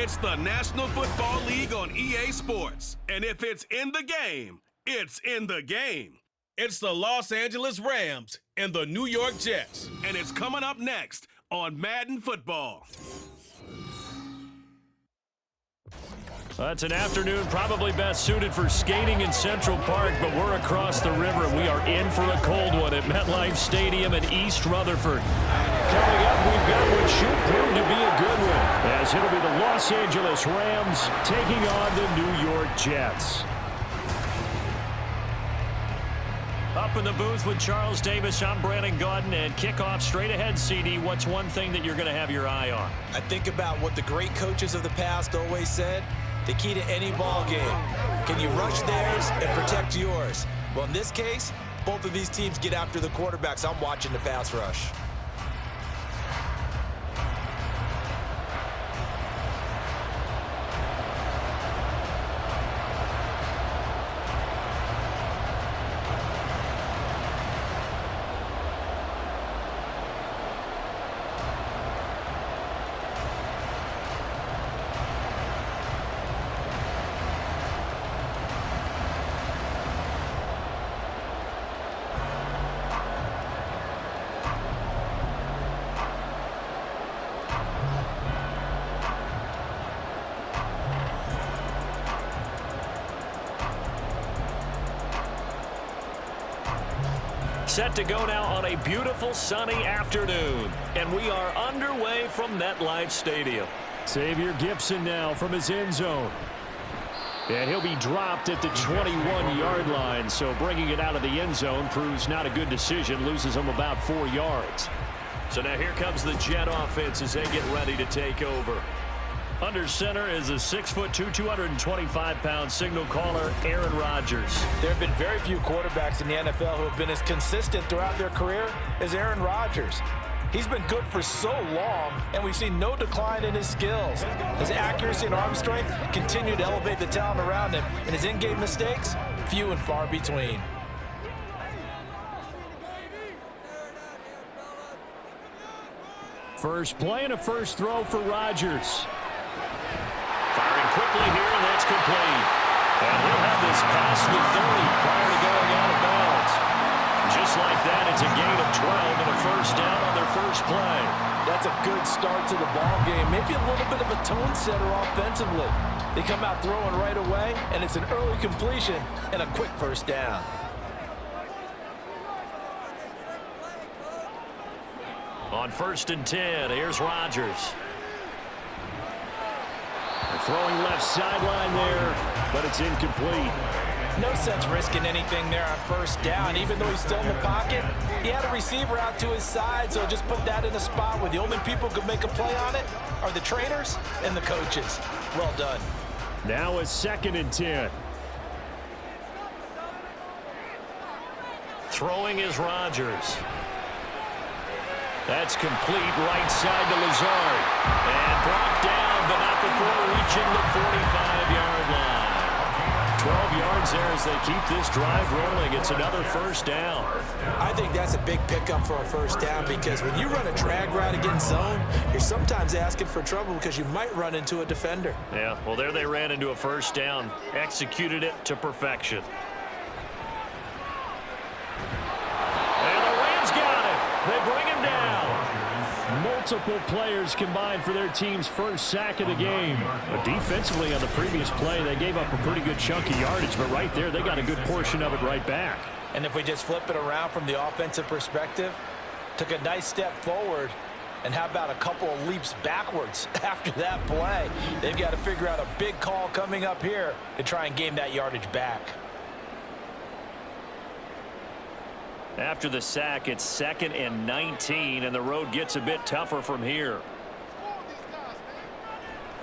It's the National Football League on EA Sports. And if it's in the game, it's in the game. It's the Los Angeles Rams and the New York Jets. And it's coming up next on Madden Football. It's an afternoon probably best suited for skating in Central Park, but we're across the river. We are in for a cold one at MetLife Stadium in East Rutherford. Coming up, we've got what should prove to be a good one, as it'll be the Los Angeles Rams taking on the New York Jets. Up in the booth with Charles Davis, I'm Brandon Gaudin, and kickoff straight ahead, CD. What's one thing that you're going to have your eye on? I think about what the great coaches of the past always said. The key to any ball game. Can you rush theirs and protect yours? Well, in this case, both of these teams get after the quarterbacks. I'm watching the pass rush. Set to go now on a beautiful sunny afternoon, and we are underway from MetLife Stadium. Xavier Gipson now from his end zone. And he'll be dropped at the 21-yard line, so bringing it out of the end zone proves not a good decision, loses him about 4 yards. So now here comes the Jet offense as they get ready to take over. Under center is a 6'2", 225-pound signal caller, Aaron Rodgers. There have been very few quarterbacks in the NFL who have been as consistent throughout their career as Aaron Rodgers. He's been good for so long, and we've seen no decline in his skills. His accuracy and arm strength continue to elevate the talent around him, and his in-game mistakes, few and far between. First play and a first throw for Rodgers. Firing quickly here, and that's complete. And he'll have this past the 30 prior to going out of bounds. Just like that, it's a gain of 12 and a first down on their first play. That's a good start to the ball game. Maybe a little bit of a tone setter offensively. They come out throwing right away, and it's an early completion and a quick first down. On 1st and 10, here's Rodgers. Throwing left sideline there, but it's incomplete. No sense risking anything there on first down. Even though he's still in the pocket, he had a receiver out to his side, so just put that in a spot where the only people who could make a play on it are the trainers and the coaches. Well done. Now a 2nd and 10. Throwing is Rodgers. That's complete right side to Lazard. And brought down, but not before reaching the 45-yard line. 12 yards there as they keep this drive rolling. It's another first down. I think that's a big pickup for a first down because when you run a drag route against zone, you're sometimes asking for trouble because you might run into a defender. Yeah, well, there they ran into a first down. Executed it to perfection. And the Rams got it. They bring him down. Multiple players combined for their team's first sack of the game. But defensively on the previous play, they gave up a pretty good chunk of yardage, but right there, they got a good portion of it right back. And if we just flip it around from the offensive perspective, took a nice step forward, and how about a couple of leaps backwards after that play? They've got to figure out a big call coming up here to try and gain that yardage back. After the sack, it's 2nd and 19, and the road gets a bit tougher from here.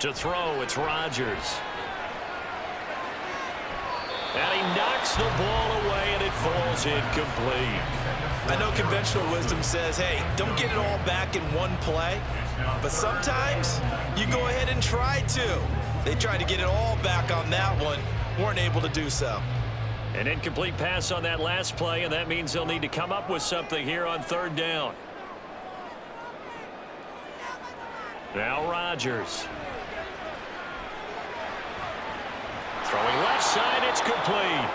To throw, it's Rodgers. And he knocks the ball away, and it falls incomplete. I know conventional wisdom says, hey, don't get it all back in one play. But sometimes you go ahead and try to. They tried to get it all back on that one, weren't able to do so. An incomplete pass on that last play, and that means they'll need to come up with something here on 3rd down. Now Rodgers. Throwing left side, it's complete.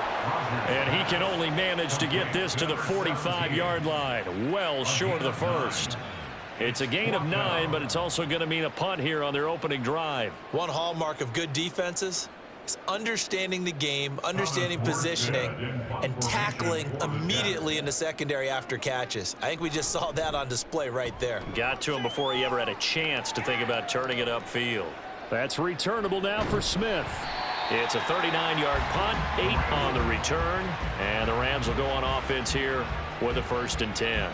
And he can only manage to get this to the 45-yard line, well short of the first. It's a gain of 9, but it's also going to mean a punt here on their opening drive. One hallmark of good defenses is understanding the game, understanding positioning, and tackling immediately in the secondary after catches. I think we just saw that on display right there. Got to him before he ever had a chance to think about turning it upfield. That's returnable now for Smith. It's a 39-yard punt, 8 on the return, and the Rams will go on offense here with a 1st and 10.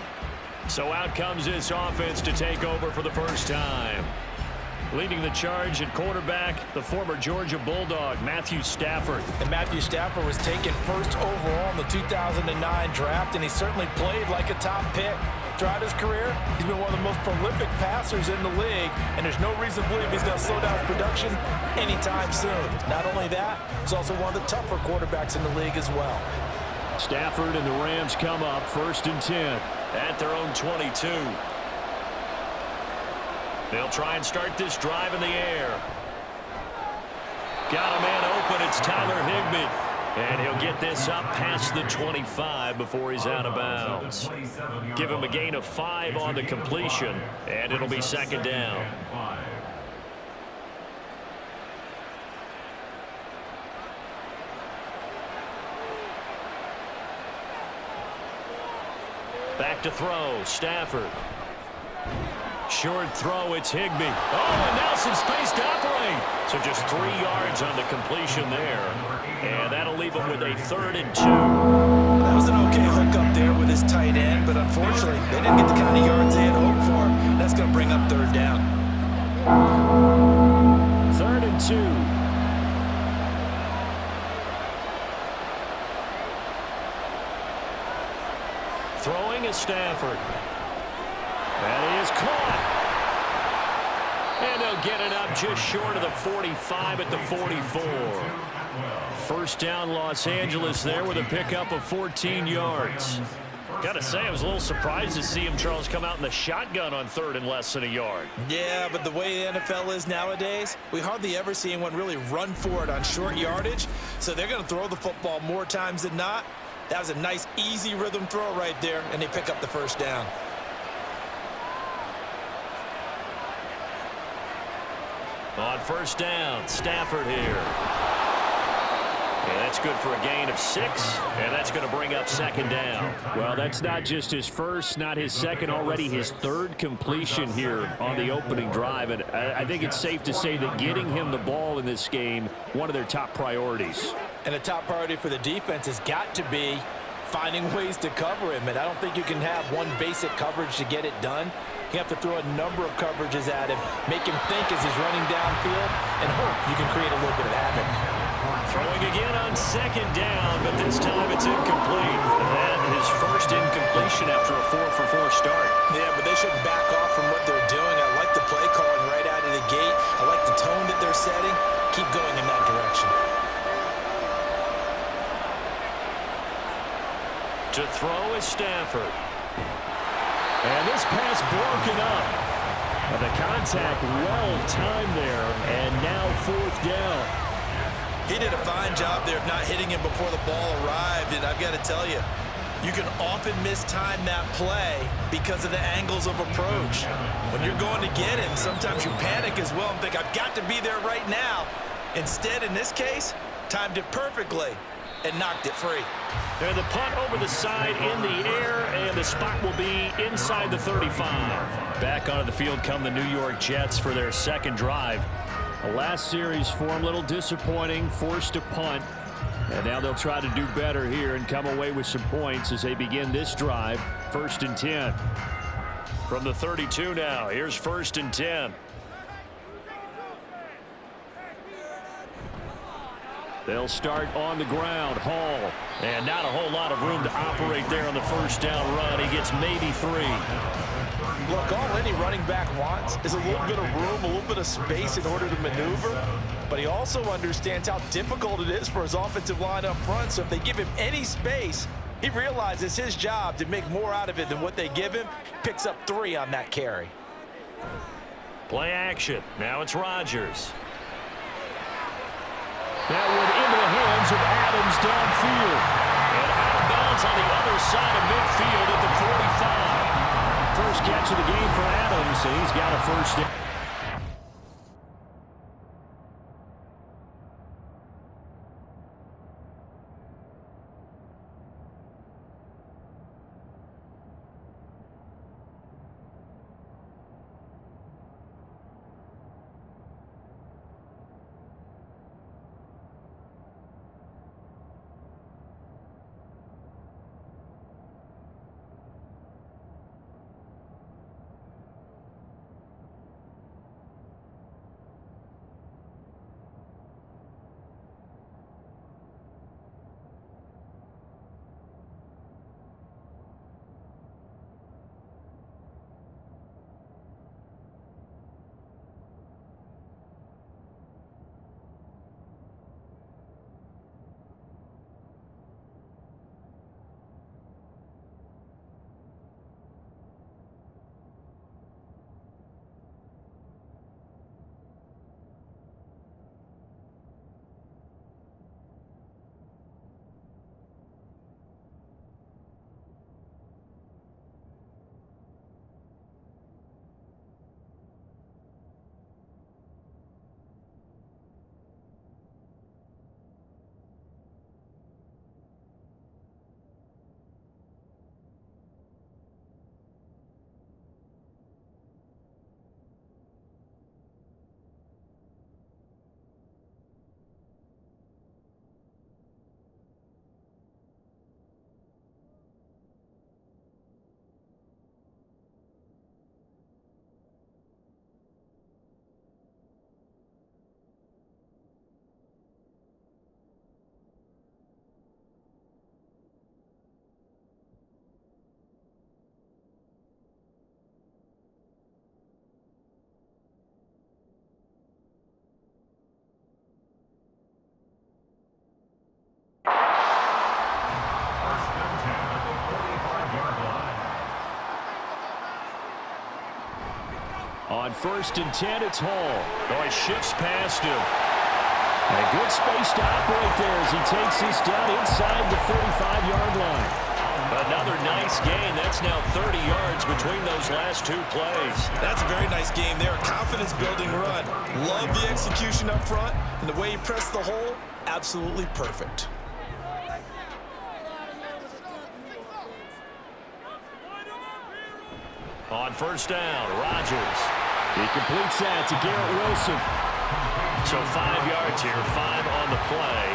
So out comes this offense to take over for the first time. Leading the charge at quarterback, the former Georgia Bulldog, Matthew Stafford. And Matthew Stafford was taken first overall in the 2009 draft, and he certainly played like a top pick. Throughout his career, he's been one of the most prolific passers in the league, and there's no reason to believe he's going to slow down his production anytime soon. Not only that, he's also one of the tougher quarterbacks in the league as well. Stafford and the Rams come up 1st and 10 at their own 22. They'll try and start this drive in the air. Got a man open. It's Tyler Higbee. And he'll get this up past the 25 before he's out of bounds. Give him a gain of 5 on the completion, and it'll be 2nd down. Back to throw, Stafford. Short throw, it's Higbee. Oh, and now some space to operate. So just 3 yards on the completion there. And that'll leave him with a 3rd and 2. That was an okay hook up there with his tight end, but unfortunately, they didn't get the kind of yards they had hoped for. That's going to bring up 3rd down. 3rd and 2. Throwing is Stafford. And he is caught. And they'll get it up just short of the 45 at the 44. 1st down Los Angeles there with a pickup of 14 yards. Got to say, I was a little surprised to see him, Charles, come out in the shotgun on 3rd and less than a yard. Yeah, but the way the NFL is nowadays, we hardly ever see anyone really run for it on short yardage. So they're going to throw the football more times than not. That was a nice, easy rhythm throw right there, and they pick up the 1st down. On 1st down, Stafford here. And that's good for a gain of 6, and that's going to bring up 2nd down. Well, that's not just his first, not his second, already his 3rd completion here on the opening drive. And I think it's safe to say that getting him the ball in this game, one of their top priorities. And a top priority for the defense has got to be finding ways to cover him. And I don't think you can have one basic coverage to get it done. You have to throw a number of coverages at him, make him think as he's running downfield, and hope you can create a little bit of havoc. Throwing again on 2nd down, but this time it's incomplete. And his first incompletion after a 4-for-4 start. Yeah, but they shouldn't back off from what they're doing. I like the play calling right out of the gate. I like the tone that they're setting. Keep going in that direction. To throw is Stafford. And this pass broken up. And the contact well timed there, and now 4th down. He did a fine job there of not hitting him before the ball arrived, and I've got to tell you, you can often mistime that play because of the angles of approach. When you're going to get him, sometimes you panic as well and think, I've got to be there right now. Instead, in this case, timed it perfectly and knocked it free. And the punt over the side in the air, and the spot will be inside the 35. Back onto the field come the New York Jets for their 2nd drive. The last series for them, a little disappointing, forced to punt. And now they'll try to do better here and come away with some points as they begin this drive. 1st and 10. From the 32 now, here's 1st and 10. They'll start on the ground. Hall. And not a whole lot of room to operate there on the 1st down run. He gets maybe 3. Look, all any running back wants is a little bit of room, a little bit of space in order to maneuver. But he also understands how difficult it is for his offensive line up front. So if they give him any space, he realizes his job to make more out of it than what they give him. Picks up 3 on that carry. Play action. Now it's Rodgers. That one in the hands of Adams downfield. And out of bounds on the other side of midfield at the 45. First catch of the game for Adams, and he's got a first down. On 1st and 10, it's Hall. Oh, he shifts past him. A good space to operate there as he takes this down inside the 45-yard line. Another nice gain. That's now 30 yards between those last two plays. That's a very nice game there. A confidence-building run. Love the execution up front, and the way he pressed the hole, absolutely perfect. On 1st down, Rodgers. He completes that to Garrett Wilson. So 5 yards here, 5 on the play.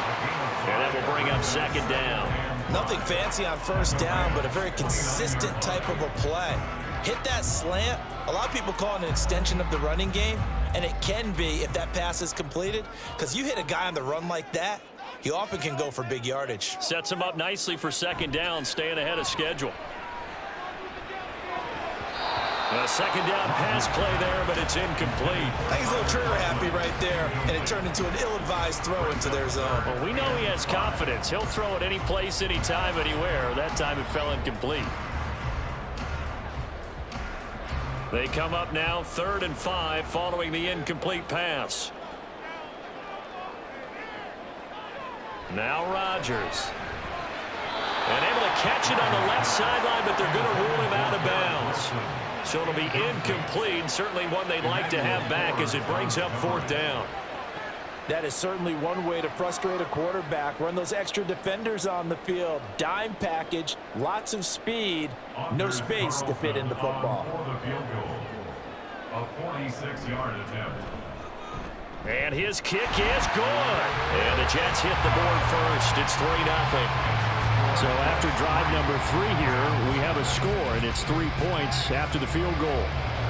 And that will bring up 2nd down. Nothing fancy on 1st down, but a very consistent type of a play. Hit that slant. A lot of people call it an extension of the running game, and it can be if that pass is completed, because you hit a guy on the run like that, he often can go for big yardage. Sets him up nicely for 2nd down, staying ahead of schedule. A 2nd down pass play there, but it's incomplete. I think he's a little trigger happy right there, and it turned into an ill-advised throw into their zone. Well, we know he has confidence. He'll throw it any place, anytime, anywhere. That time it fell incomplete. They come up now 3rd and 5 following the incomplete pass. Now Rodgers. And able to catch it on the left sideline, but they're going to rule him out of bounds. So it'll be incomplete, certainly one they'd like to have back as it brings up 4th down. That is certainly one way to frustrate a quarterback. Run those extra defenders on the field. Dime package, lots of speed, no space to fit into football. A 46-yard attempt. And his kick is good. And the Jets hit the board first. It's 3-0. So after drive number 3 here, we have a score, and it's 3 points after the field goal.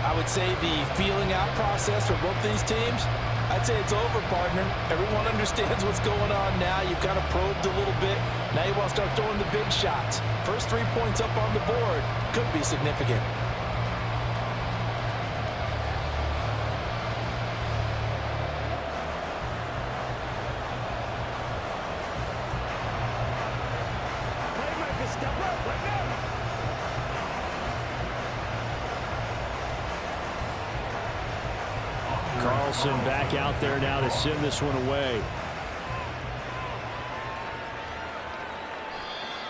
I would say the feeling out process for both these teams, I'd say it's over, partner. Everyone understands what's going on now. You've kind of probed a little bit. Now you want to start throwing the big shots. First 3 points up on the board could be significant. Carlson back out there now to send this one away.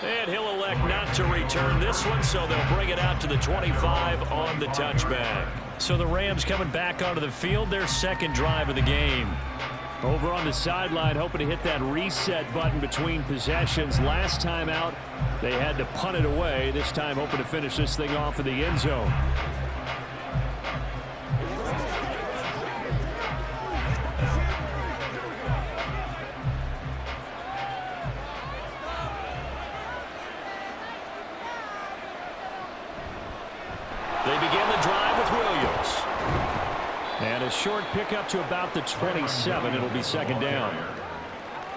And he'll elect not to return this one, so they'll bring it out to the 25 on the touchback. So the Rams coming back onto the field, their second drive of the game. Over on the sideline, hoping to hit that reset button between possessions. Last time out, they had to punt it away. This time, hoping to finish this thing off in the end zone. They begin the drive with Williams. And a short pickup to about the 27. It'll be second down.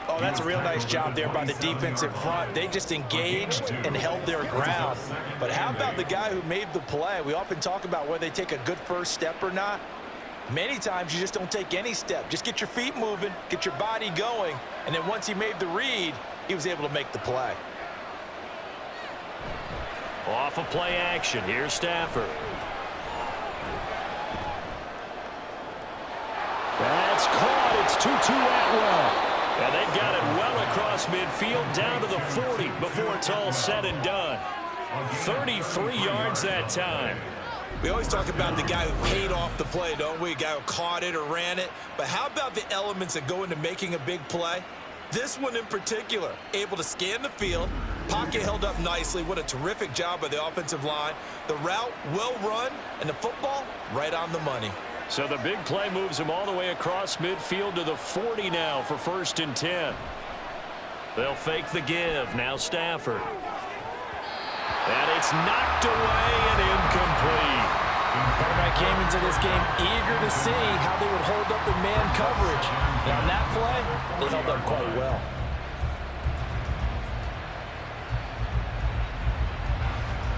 Oh, that's a real nice job there by the defensive front. They just engaged and held their ground. But how about the guy who made the play? We often talk about whether they take a good first step or not. Many times you just don't take any step. Just get your feet moving, get your body going, and then once he made the read, he was able to make the play. Off of play action, here's Stafford. That's caught. It's Tutu Atwell. And they've got it well across midfield down to the 40 before it's all said and done. 33 yards that time. We always talk about the guy who paid off the play, don't we? A guy who caught it or ran it. But how about the elements that go into making a big play? This one in particular, able to scan the field, pocket held up nicely. What a terrific job by the offensive line. The route well run, and the football right on the money. So the big play moves him all the way across midfield to the 40 now for 1st and 10. They'll fake the give. Now Stafford. And it's knocked away and incomplete. Quarterback came into this game eager to see how they would hold up in man coverage. And on that play, they held up quite well.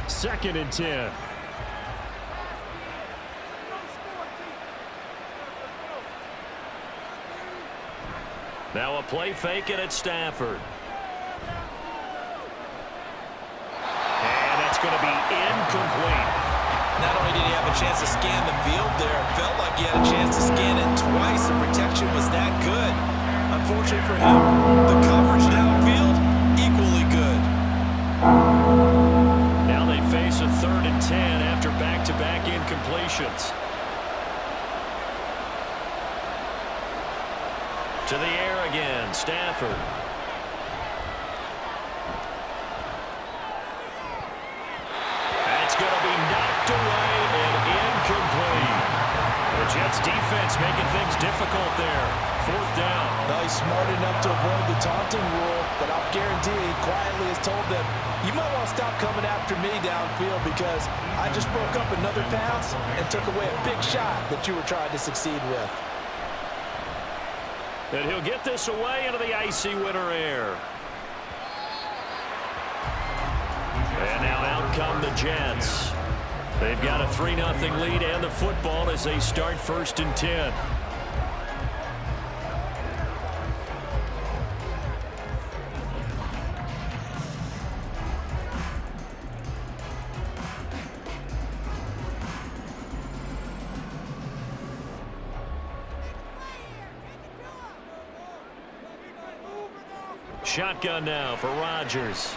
Second and 10. Now a play fake it at Stafford. And that's going to be incomplete. Not only did he have a chance to scan the field there, it felt like he had a chance to scan it twice. The protection was that good. Unfortunately for him, the coverage downfield, equally good. Now they face a 3rd and 10 after back-to-back incompletions. To the air again, Stafford. That's going to be knocked away and incomplete. The Jets defense making things difficult there. 4th down. Well, he's smart enough to avoid the taunting rule, but I'll guarantee he quietly has told them, you might want to stop coming after me downfield because I just broke up another pass and took away a big shot that you were trying to succeed with. And he'll get this away into the icy winter air. And now out come the Jets. They've got a 3-0 lead and the football as they start 1st and 10. Shotgun now for Rodgers.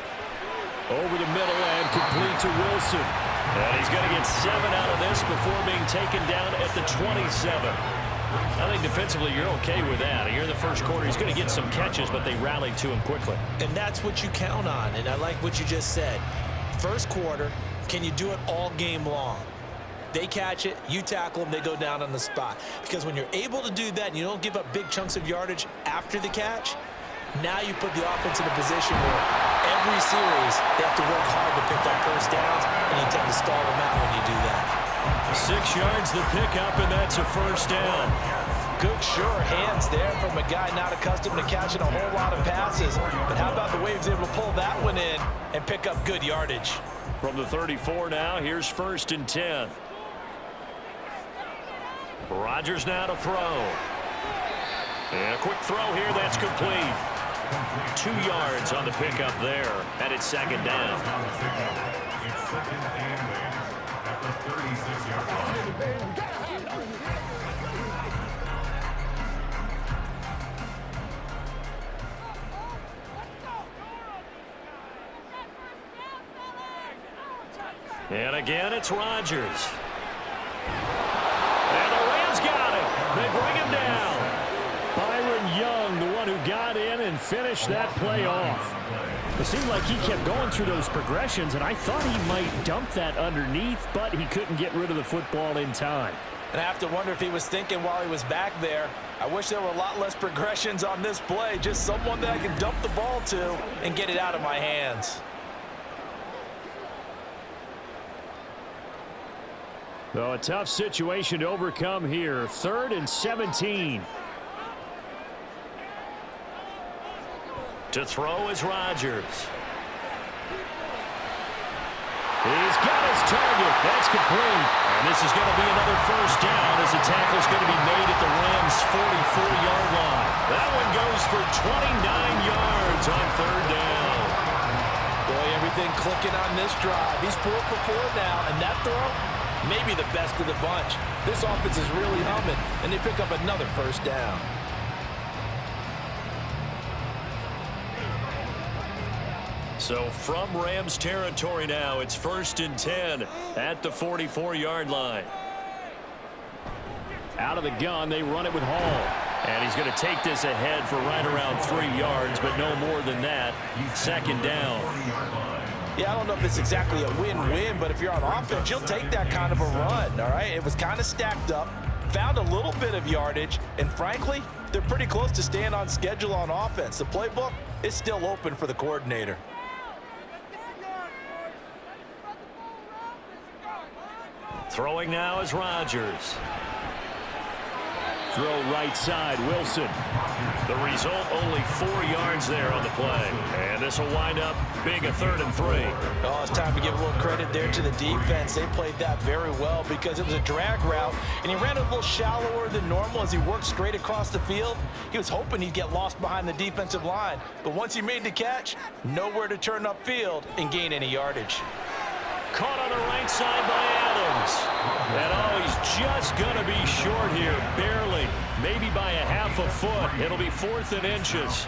Over the middle and complete to Wilson. And he's going to get 7 out of this before being taken down at the 27. I think defensively you're okay with that. You're in the first quarter. He's going to get some catches, but they rallied to him quickly. And that's what you count on, and I like what you just said. First quarter, can you do it all game long? They catch it, you tackle them, they go down on the spot. Because when you're able to do that and you don't give up big chunks of yardage after the catch, now you put the offense in a position where every series they have to work hard to pick up first downs, and you tend to stall them out when you do that. 6 yards the pickup, and that's a 1st down. Good, sure hands there from a guy not accustomed to catching a whole lot of passes. But how about the way he was able to pull that one in and pick up good yardage? From the 34 now, here's 1st and 10. Rodgers now to throw. And a quick throw here, that's complete. 2 yards on the pickup there, and it's 2nd down. It's 2nd and man at the 36-yard line. And again, it's Rodgers. And the Rams got him. They bring him down. Byron Young, the one who got in and finished that play off. It seemed like he kept going through those progressions, and I thought he might dump that underneath, but he couldn't get rid of the football in time. And I have to wonder if he was thinking while he was back there, I wish there were a lot less progressions on this play, just someone that I can dump the ball to and get it out of my hands. So a tough situation to overcome here. 3rd and 17. To throw is Rodgers. He's got his target. That's complete. And this is going to be another first down as the tackle is going to be made at the Rams' 44-yard line. That one goes for 29 yards on 3rd down. Boy, everything clicking on this drive. He's 4 for 4 now, and that throw, maybe the best of the bunch. This offense is really humming, and they pick up another first down. So from Rams territory now, it's 1st and 10 at the 44-yard line. Out of the gun, they run it with Hall. And he's going to take this ahead for right around 3 yards, but no more than that. 2nd down. Yeah, I don't know if it's exactly a win-win, but if you're on offense, you'll take that kind of a run, all right? It was kind of stacked up, found a little bit of yardage, and frankly, they're pretty close to staying on schedule on offense. The playbook is still open for the coordinator. Throwing now is Rodgers. Throw right side, Wilson. The result, only 4 yards there on the play. And this will wind up being a 3rd and 3. Oh, it's time to give a little credit there to the defense. They played that very well because it was a drag route, and he ran a little shallower than normal as he worked straight across the field. He was hoping he'd get lost behind the defensive line, but once he made the catch, nowhere to turn upfield and gain any yardage. Caught on the right side by Adams. And oh, he's just going to be short here, barely. Maybe by a half a foot. It'll be 4th and inches.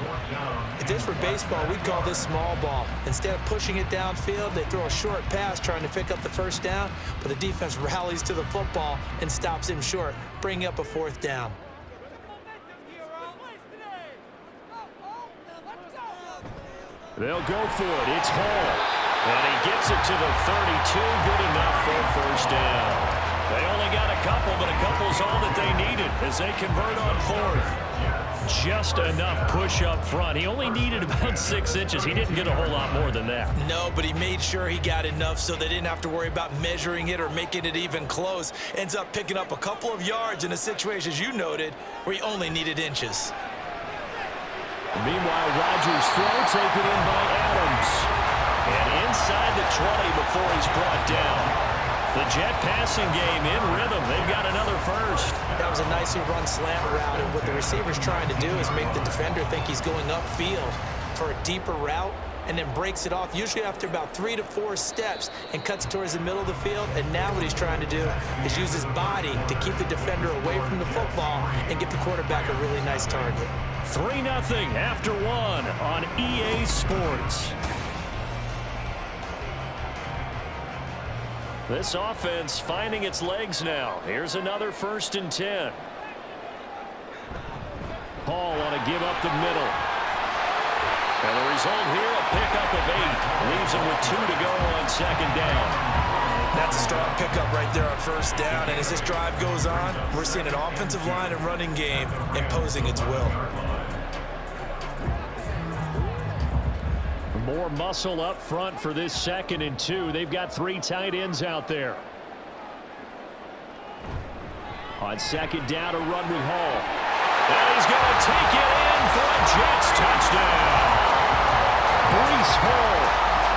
If this were baseball, we'd call this small ball. Instead of pushing it downfield, they throw a short pass trying to pick up the first down, but the defense rallies to the football and stops him short, bringing up a 4th down. They'll go for it. It's Hall. And he gets it to the 32. Good enough for a first down. They only got a couple, but a couple's all that they needed as they convert on 4th. Just enough push up front. He only needed about 6 inches. He didn't get a whole lot more than that. No, but he made sure he got enough so they didn't have to worry about measuring it or making it even close. Ends up picking up a couple of yards in a situation, as you noted, where he only needed inches. Meanwhile, Rodgers' throw taken in by Adams. And inside the 20 before he's brought down. The Jet passing game in rhythm. They've got another first. That was a nicely run slant route, and what the receiver's trying to do is make the defender think he's going upfield for a deeper route and then breaks it off, usually after about 3 to 4 steps, and cuts towards the middle of the field. And now what he's trying to do is use his body to keep the defender away from the football and get the quarterback a really nice target. 3-0 after 1 on EA Sports. This offense finding its legs now. Here's another 1st and 10. Hall want to give up the middle. And the result here, a pickup of 8. Leaves him with 2 to go on 2nd down. That's a strong pickup right there on 1st down. And as this drive goes on, we're seeing an offensive line and running game imposing its will. More muscle up front for this 2nd and 2. They've got 3 tight ends out there. On 2nd down, a run with Hall. And he's going to take it in for a Jets touchdown. Breece Hall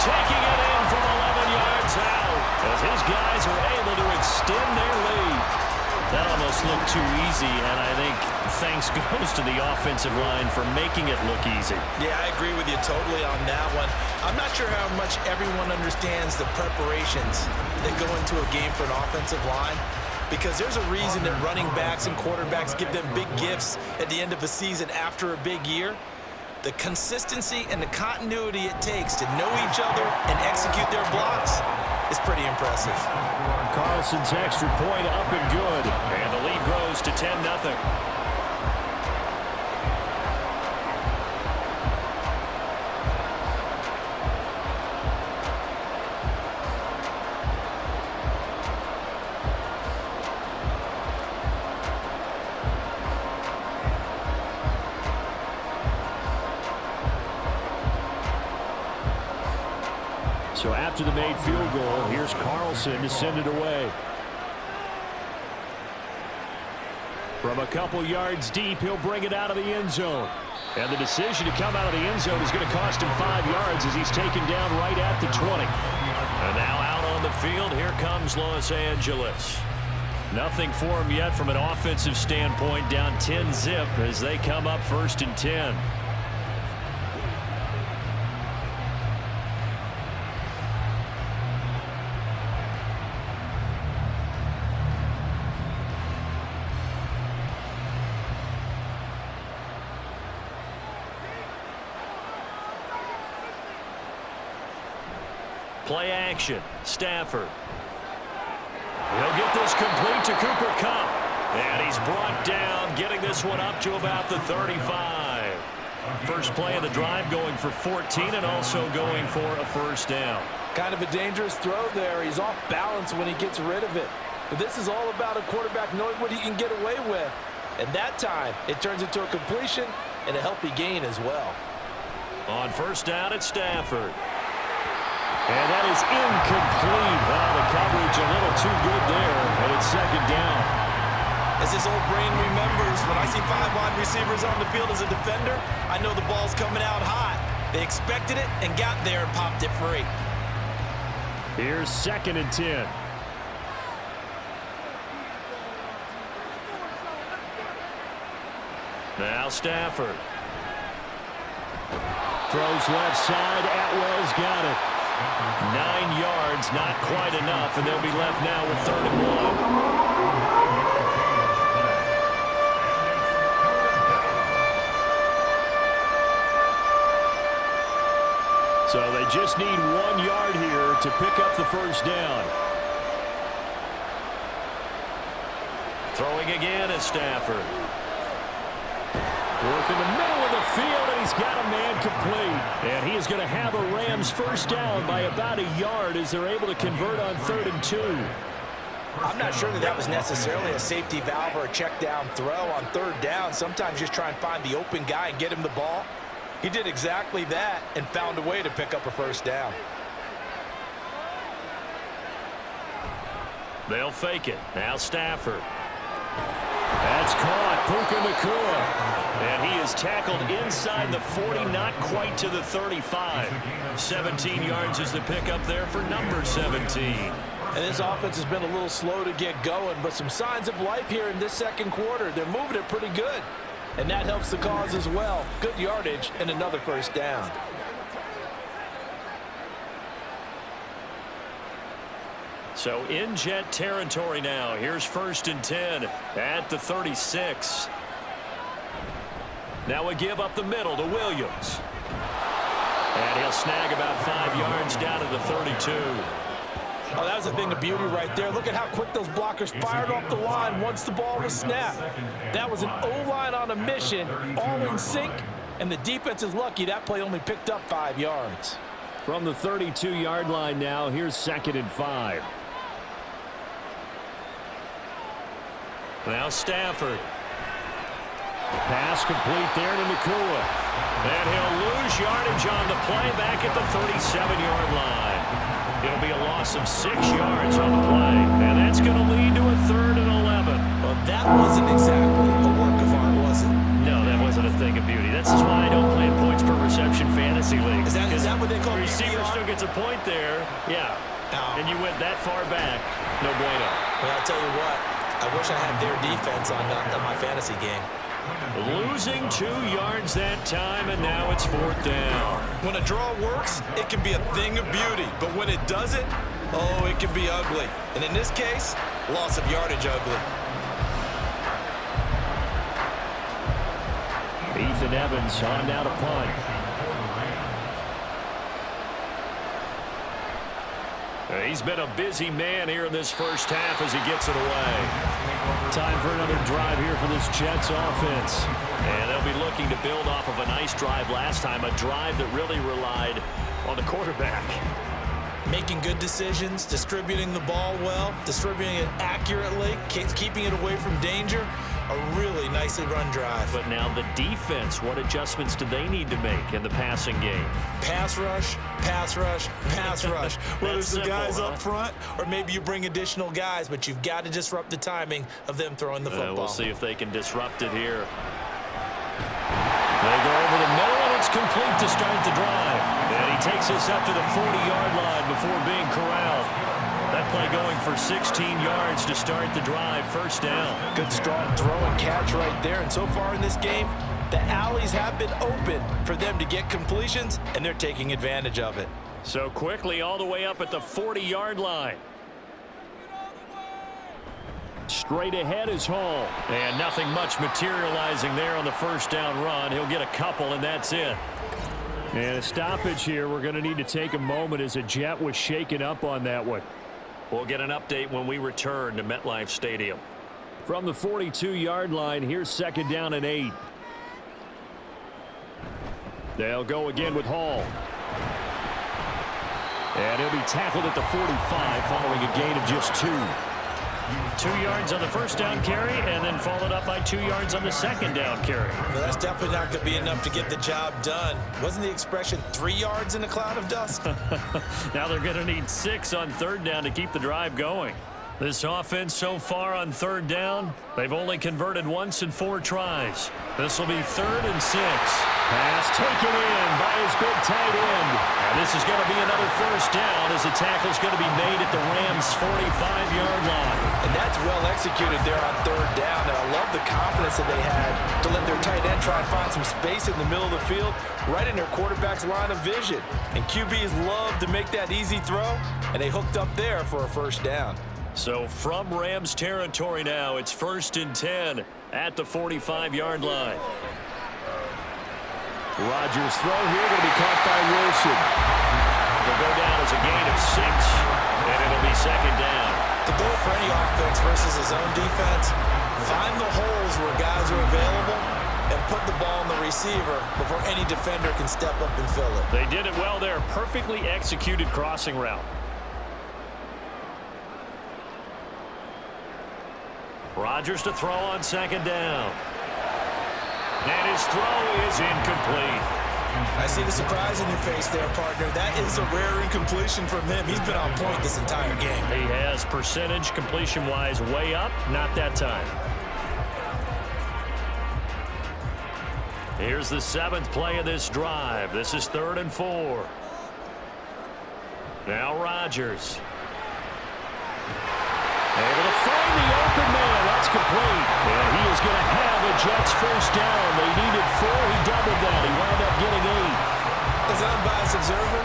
taking it in from 11 yards out as his guys are able to extend their lead. That almost looked too easy, and I think thanks goes to the offensive line for making it look easy. Yeah, I agree with you totally on that one. I'm not sure how much everyone understands the preparations that go into a game for an offensive line, because there's a reason that running backs and quarterbacks give them big gifts at the end of a season after a big year. The consistency and the continuity it takes to know each other and execute their blocks, is pretty impressive. Carlson's extra point up and good. And the lead grows to 10-0. So after the made field goal, here's Carlson to send it away. From a couple yards deep, he'll bring it out of the end zone. And the decision to come out of the end zone is going to cost him 5 yards as he's taken down right at the 20. And now out on the field, here comes Los Angeles. Nothing for him yet from an offensive standpoint, down 10-zip as they come up 1st and 10. Play action. Stafford. He'll get this complete to Cooper Kupp. And he's brought down, getting this one up to about the 35. First play of the drive going for 14 and also going for a first down. Kind of a dangerous throw there. He's off balance when he gets rid of it. But this is all about a quarterback knowing what he can get away with. And that time, it turns into a completion and a healthy gain as well. On first down, it's Stafford. And that is incomplete. Well, the coverage a little too good there, and it's 2nd down. As this old brain remembers, when I see 5 wide receivers on the field as a defender, I know the ball's coming out hot. They expected it and got there and popped it free. Here's 2nd and 10. Now Stafford. Throws left side. Atwell's got it. 9 yards, not quite enough, and they'll be left now with 3rd and 1. So they just need 1 yard here to pick up the first down. Throwing again is Stafford. Work in the middle of the field, and he's got a man complete. And he is going to have a Rams first down by about a yard as they're able to convert on 3rd and 2. I'm not sure that was necessarily a safety valve or a check down throw on 3rd down. Sometimes just try and find the open guy and get him the ball. He did exactly that and found a way to pick up a first down. They'll fake it. Now Stafford. That's caught. Puka Nacua. And he is tackled inside the 40, not quite to the 35. 17 yards is the pickup there for number 17. And this offense has been a little slow to get going, but some signs of life here in this 2nd quarter. They're moving it pretty good. And that helps the cause as well. Good yardage and another first down. So in Jet territory now. Here's 1st and 10 at the 36. Now a give up the middle to Williams. And he'll snag about 5 yards down to the 32. Oh, that was a thing of beauty right there. Look at how quick those blockers fired off the line once the ball was snapped. That was an O-line on a mission, all in sync, and the defense is lucky that play only picked up 5 yards. From the 32-yard line now, here's 2nd and 5. Now Stafford. Pass complete there to Nacua. And he'll lose yardage on the play back at the 37-yard line. It'll be a loss of 6 yards on the play. And that's going to lead to a 3rd and 11. Well, that wasn't exactly a work of art, was it? No, that wasn't a thing of beauty. That's just why I don't play in points per reception fantasy league. Is that what they call the receiver PPR? still gets a point there. Yeah. Oh. And you went that far back. No bueno. Well, I'll tell you what. I wish I had their defense on my fantasy game. Losing 2 yards that time, and now it's 4th down. When a draw works, it can be a thing of beauty. But when it doesn't, oh, it can be ugly. And in this case, loss of yardage ugly. Ethan Evans on now to punt. He's been a busy man here in this first half as he gets it away. Time for another drive here for this Jets offense. And they'll be looking to build off of a nice drive last time, a drive that really relied on the quarterback. Making good decisions, distributing the ball well, distributing it accurately, keeping it away from danger. A really nicely run drive. But now the defense, what adjustments do they need to make in the passing game? Pass rush, pass rush, pass rush. Whether it's the guys up front or maybe you bring additional guys, but you've got to disrupt the timing of them throwing the football. We'll see if they can disrupt it here. They go over the middle, and it's complete to start the drive. And he takes us up to the 40-yard line before being corralled. That play going for 16 yards to start the drive, first down. Good strong throw and catch right there. And so far in this game, the alleys have been open for them to get completions, and they're taking advantage of it. So quickly all the way up at the 40-yard line. Straight ahead is Hall. And nothing much materializing there on the first down run. He'll get a couple, and that's it. And a stoppage here. We're going to need to take a moment as a Jet was shaken up on that one. We'll get an update when we return to MetLife Stadium. From the 42-yard line, here's second down and 8. They'll go again with Hall. And he'll be tackled at the 45 following a gain of just 2. 2 yards on the first down carry, and then followed up by 2 yards on the second down carry. Well, that's definitely not going to be enough to get the job done. Wasn't the expression 3 yards in a cloud of dust? Now they're going to need 6 on third down to keep the drive going. This offense so far on third down, they've only converted once in 4 tries. This will be 3rd and 6. Pass taken in by his big tight end. And this is going to be another first down as the tackle's going to be made at the Rams' 45-yard line. And that's well executed there on third down. And I love the confidence that they had to let their tight end try and find some space in the middle of the field, right in their quarterback's line of vision. And QBs love to make that easy throw, and they hooked up there for a first down. So from Rams territory now, it's 1st and 10 at the 45-yard line. Rodgers' throw here going to be caught by Wilson. Will go down as a gain of 6, and it'll be second down. The goal for any offense versus his own defense, find the holes where guys are available and put the ball on the receiver before any defender can step up and fill it. They did it well there. Perfectly executed crossing route. Rodgers to throw on second down. And his throw is incomplete. I see the surprise in your face there, partner. That is a rare incompletion from him. He's been on point this entire game. He has percentage completion-wise way up. Not that time. Here's the 7th play of this drive. This is 3rd and 4. Now Rodgers. Able to find the open man. That's complete. And he is going to have a Jets first down. They needed 4. He doubled that. He wound up getting 8. As an unbiased observer,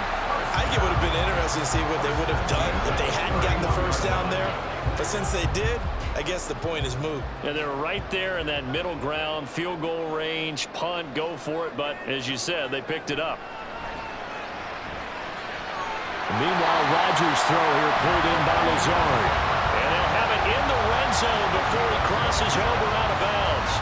I think it would have been interesting to see what they would have done if they hadn't gotten the first down there. But since they did, I guess the point is moot. And they're right there in that middle ground, field goal range, punt, go for it. But as you said, they picked it up. Meanwhile, Rodgers' throw here pulled in by Lazard. And they'll have it in the red zone before he crosses over out of bounds.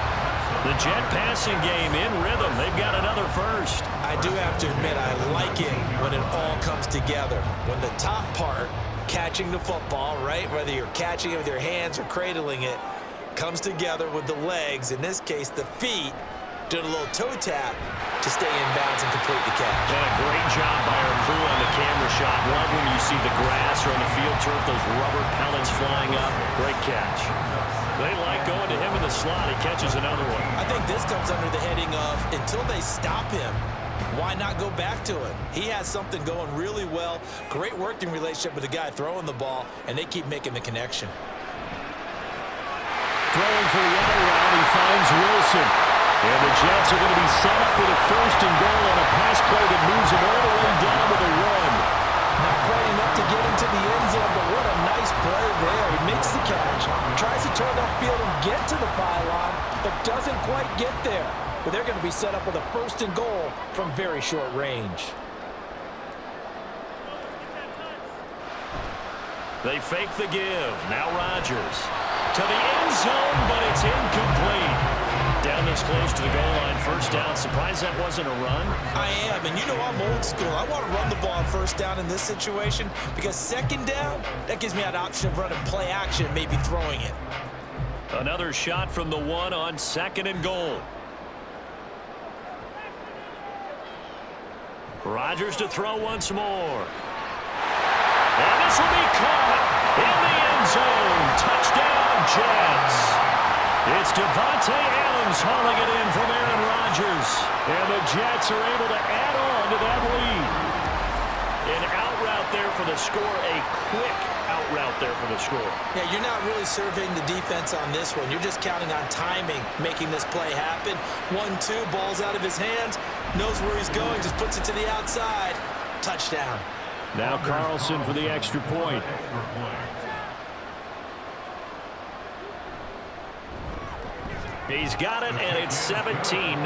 The Jet passing game in rhythm. They've got another first. I do have to admit, I like it when it all comes together. When the top part, catching the football, right, whether you're catching it with your hands or cradling it, comes together with the legs, in this case the feet, doing a little toe tap to stay in bounds and complete the catch. And a great job by our crew on the camera shot. Love when you see the grass or on the field turf, those rubber pellets flying up. Great catch. They like going to him in the slot. He catches another one. I think this comes under the heading of, until they stop him, why not go back to it? He has something going really well. Great working relationship with the guy throwing the ball, and they keep making the connection. Throwing for the other round, he finds Wilson. And the Jets are going to be set up with a 1st and goal on a pass play that moves them all the way down to the 1. Not quite enough to get into the end zone, but what a nice play there. He makes the catch, tries to turn upfield and get to the pylon, but doesn't quite get there. But they're going to be set up with a 1st and goal from very short range. They fake the give. Now Rodgers to the end zone, but it's incomplete. Down this close to the goal line, first down. Surprised that wasn't a run? I am, and you know I'm old school. I want to run the ball on first down in this situation because second down, that gives me an option of running play action, maybe throwing it. Another shot from the one on second and goal. Rodgers to throw once more. And this will be caught in the end zone. Touchdown, Jets. It's Davante Adams hauling it in from Aaron Rodgers. And the Jets are able to add on to that lead. An out route there for the score. A quick out route there for the score. Yeah, you're not really surveying the defense on this one. You're just counting on timing, making this play happen. 1-2, ball's out of his hands. Knows where he's going, just puts it to the outside. Touchdown. Now Carlson for the extra point. He's got it, and it's 17-0.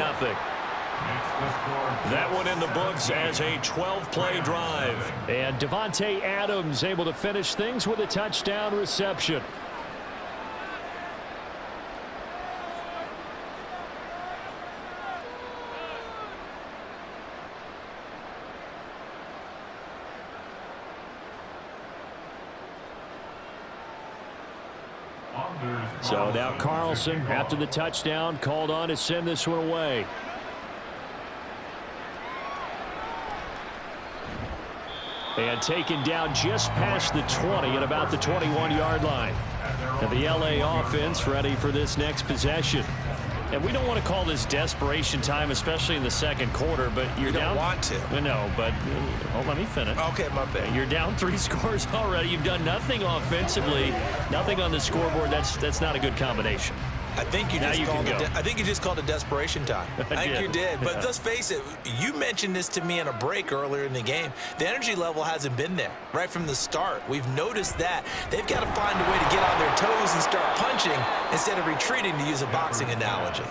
That one in the books as a 12-play drive. And Davante Adams able to finish things with a touchdown reception. So now Carlson, after the touchdown, called on to send this one away. And taken down just past the 20 at about the 21-yard line. And the LA offense ready for this next possession. And we don't want to call this desperation time, especially in the second quarter, but you're down. You don't want to. No, but let me finish. Okay, my bad. You're down 3 scores already. You've done nothing offensively, nothing on the scoreboard. That's not a good combination. I think you just called it desperation time. I think you did. But let's face it, you mentioned this to me in a break earlier in the game. The energy level hasn't been there right from the start. We've noticed that. They've got to find a way to get on their toes and start punching instead of retreating, to use a boxing analogy.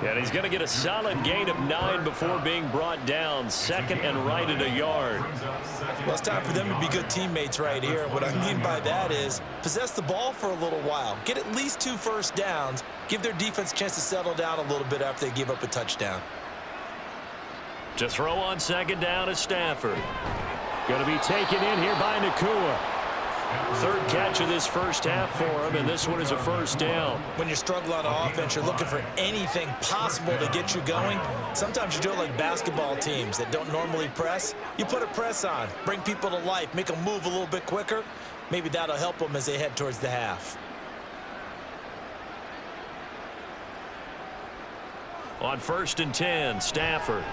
And he's going to get a solid gain of 9 before being brought down. Second and right at a yard. Well, it's time for them to be good teammates right here. What I mean by that is possess the ball for a little while. Get at least 2 first downs. Give their defense a chance to settle down a little bit after they give up a touchdown. To throw on second down is Stafford. Going to be taken in here by Nakua. Third catch of this first half for him, and this one is a first down. When you're struggling on offense, you're looking for anything possible to get you going. Sometimes you do it like basketball teams that don't normally press. You put a press on, bring people to life, make them move a little bit quicker. Maybe that'll help them as they head towards the half. On 1st and 10, Stafford.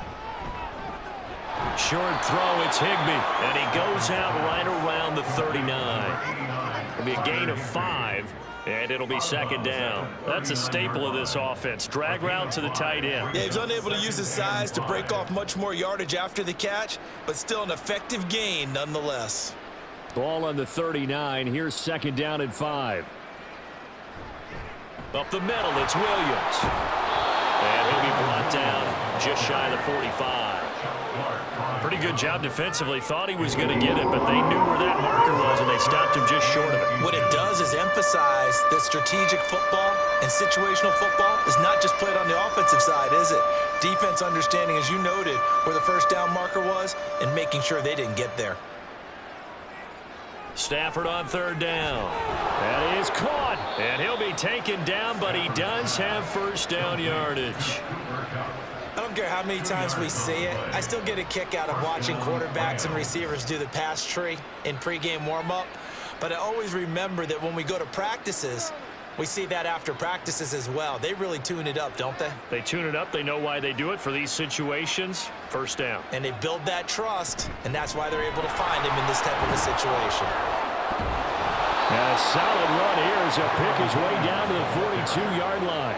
Short throw, it's Higbee, and he goes out right around the 39. It'll be a gain of 5, and it'll be second down. That's a staple of this offense. Drag route to the tight end. Yeah, he's unable to use his size to break off much more yardage after the catch, but still an effective gain nonetheless. Ball on the 39. Here's second down and 5. Up the middle, it's Williams. And he'll be brought down just shy of the 45. Pretty good job defensively. Thought he was going to get it, but they knew where that marker was, and they stopped him just short of it. What it does is emphasize that strategic football and situational football is not just played on the offensive side, is it? Defense understanding, as you noted, where the first down marker was and making sure they didn't get there. Stafford on third down. That is caught, and he'll be taken down, but he does have first down yardage. I don't care how many times we see it. I still get a kick out of watching quarterbacks and receivers do the pass tree in pregame warm-up. But I always remember that when we go to practices, we see that after practices as well. They really tune it up, don't they? They tune it up. They know why they do it for these situations. First down. And they build that trust, and that's why they're able to find him in this type of a situation. And a solid run here as he'll pick his way down to the 42-yard line.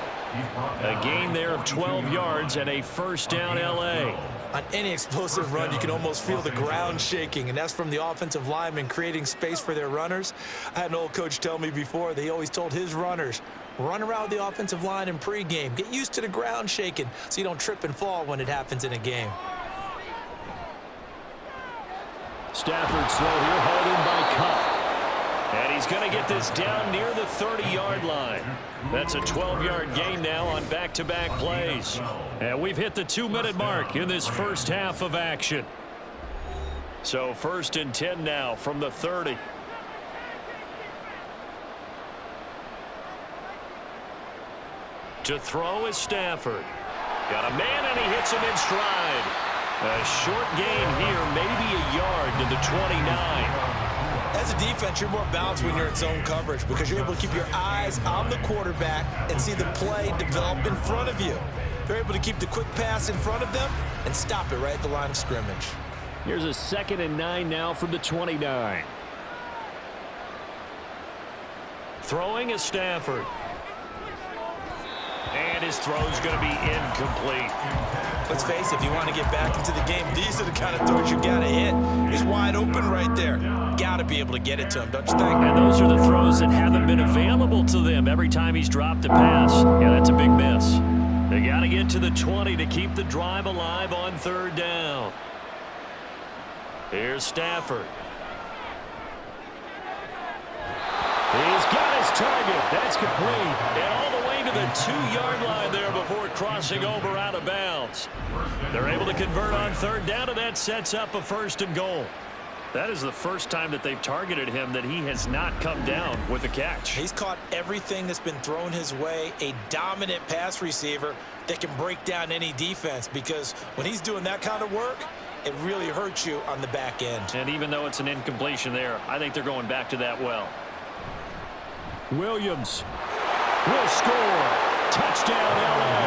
A gain there of 12 yards and a first down L.A. On any explosive run, you can almost feel the ground shaking, and that's from the offensive linemen creating space for their runners. I had an old coach tell me before, they always told his runners, run around the offensive line in pregame. Get used to the ground shaking so you don't trip and fall when it happens in a game. Stafford slow here, holding by Cup. And he's going to get this down near the 30-yard line. That's a 12-yard gain now on back-to-back plays. And we've hit the 2-minute mark in this first half of action. So 1st and 10 now from the 30. To throw is Stafford. Got a man, and he hits him in stride. A short gain here, maybe a yard to the 29. As a defense, you're more balanced when you're in zone coverage because you're able to keep your eyes on the quarterback and see the play develop in front of you. They're able to keep the quick pass in front of them and stop it right at the line of scrimmage. Here's a 2nd and 9 now from the 29. Throwing is Stafford. And his throw's going to be incomplete. Let's face it, if you want to get back into the game, these are the kind of throws you got to hit. He's wide open right there. Got to be able to get it to him, don't you think? And those are the throws that haven't been available to them every time he's dropped a pass. Yeah, that's a big miss. They got to get to the 20 to keep the drive alive on 3rd down. Here's Stafford. He's got his target. That's complete. And all the way to the 2-yard line there before crossing over out of bounds. They're able to convert on 3rd down, and that sets up a 1st and goal. That is the first time that they've targeted him that he has not come down with a catch. He's caught everything that's been thrown his way. A dominant pass receiver that can break down any defense because when he's doing that kind of work, it really hurts you on the back end. And even though it's an incompletion there, I think they're going back to that well. Williams will score. Touchdown, L.A.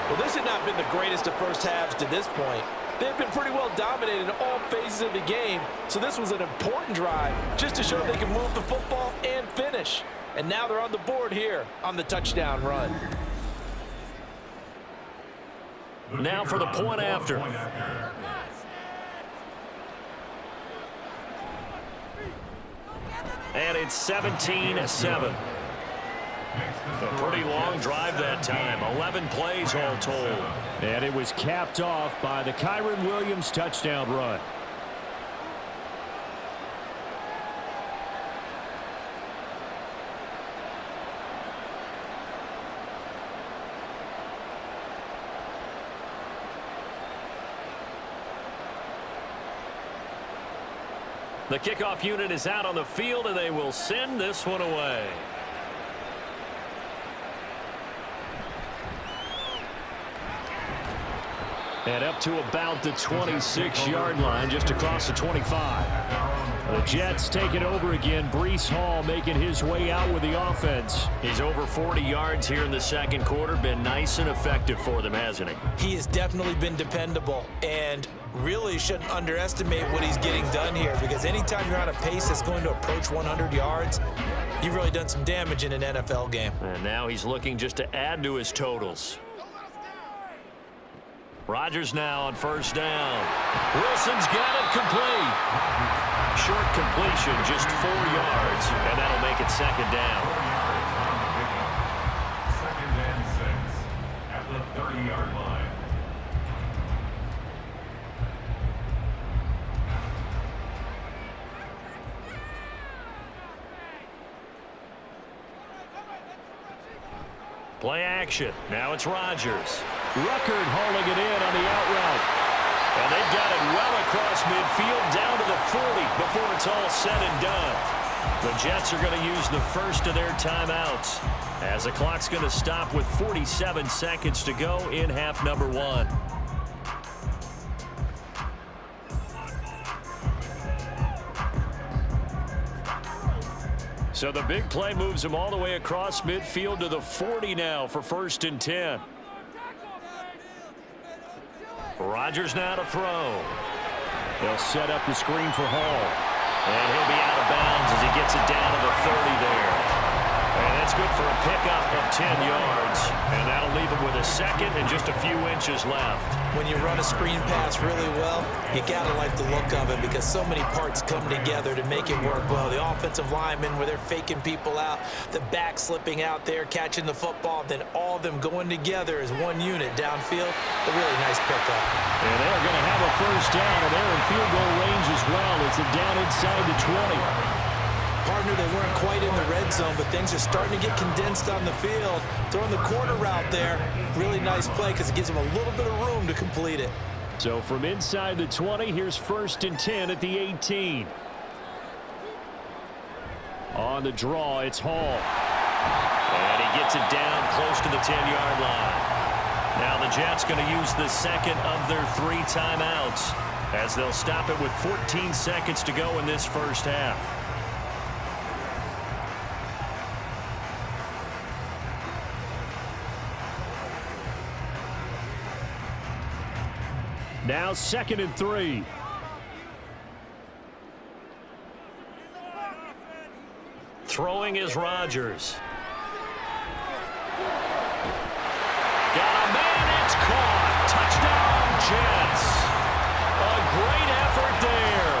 Well, this had not been the greatest of first halves to this point. They've been pretty well dominated in all phases of the game, so this was an important drive just to show they can move the football and finish. And now they're on the board here on the touchdown run. Now for the point after. And it's 17-7. A pretty long drive that time. 11 plays all told. And it was capped off by the Kyren Williams touchdown run. The kickoff unit is out on the field, and they will send this one away. And up to about the 26-yard line, just across the 25. The Jets take it over again. Breece Hall making his way out with the offense. He's over 40 yards here in the second quarter. Been nice and effective for them, hasn't he? He has definitely been dependable and really shouldn't underestimate what he's getting done here because anytime you're on a pace that's going to approach 100 yards, you've really done some damage in an NFL game. And now he's looking just to add to his totals. Rodgers now on first down. Wilson's got it complete. Short completion, just 4 yards, and that'll make it second down. 2nd and 6 at the 30-yard line. Play action. Now it's Rodgers. Ruckert hauling it in on the out route. And they've got it well across midfield down to the 40 before it's all said and done. The Jets are going to use the first of their timeouts as the clock's going to stop with 47 seconds to go in half number 1. So the big play moves him all the way across midfield to the 40 now for 1st and 10. Rodgers now to throw. They'll set up the screen for Hall. And he'll be out of bounds as he gets it down to the 30 there. And that's good for a pickup of 10 yards. And that'll leave him with a second and just a few inches left. When you run a screen pass really well, you got to like the look of it because so many parts come together to make it work well. The offensive linemen, where they're faking people out, the back slipping out there, catching the football, then all of them going together as one unit downfield. A really nice pickup. And they're going to have a first down, and they're in field goal range as well. It's a down inside the 20. Partner, they weren't quite in the red zone, but things are starting to get condensed on the field. Throwing the corner route there, really nice play because it gives them a little bit of room to complete it. So from inside the 20, here's 1st and 10 at the 18. On the draw, it's Hall. And he gets it down close to the 10-yard line. Now the Jets going to use the second of their 3 timeouts as they'll stop it with 14 seconds to go in this first half. Now 2nd and 3. Throwing is Rodgers. Got a man, it's caught. Touchdown, Jets. A great effort there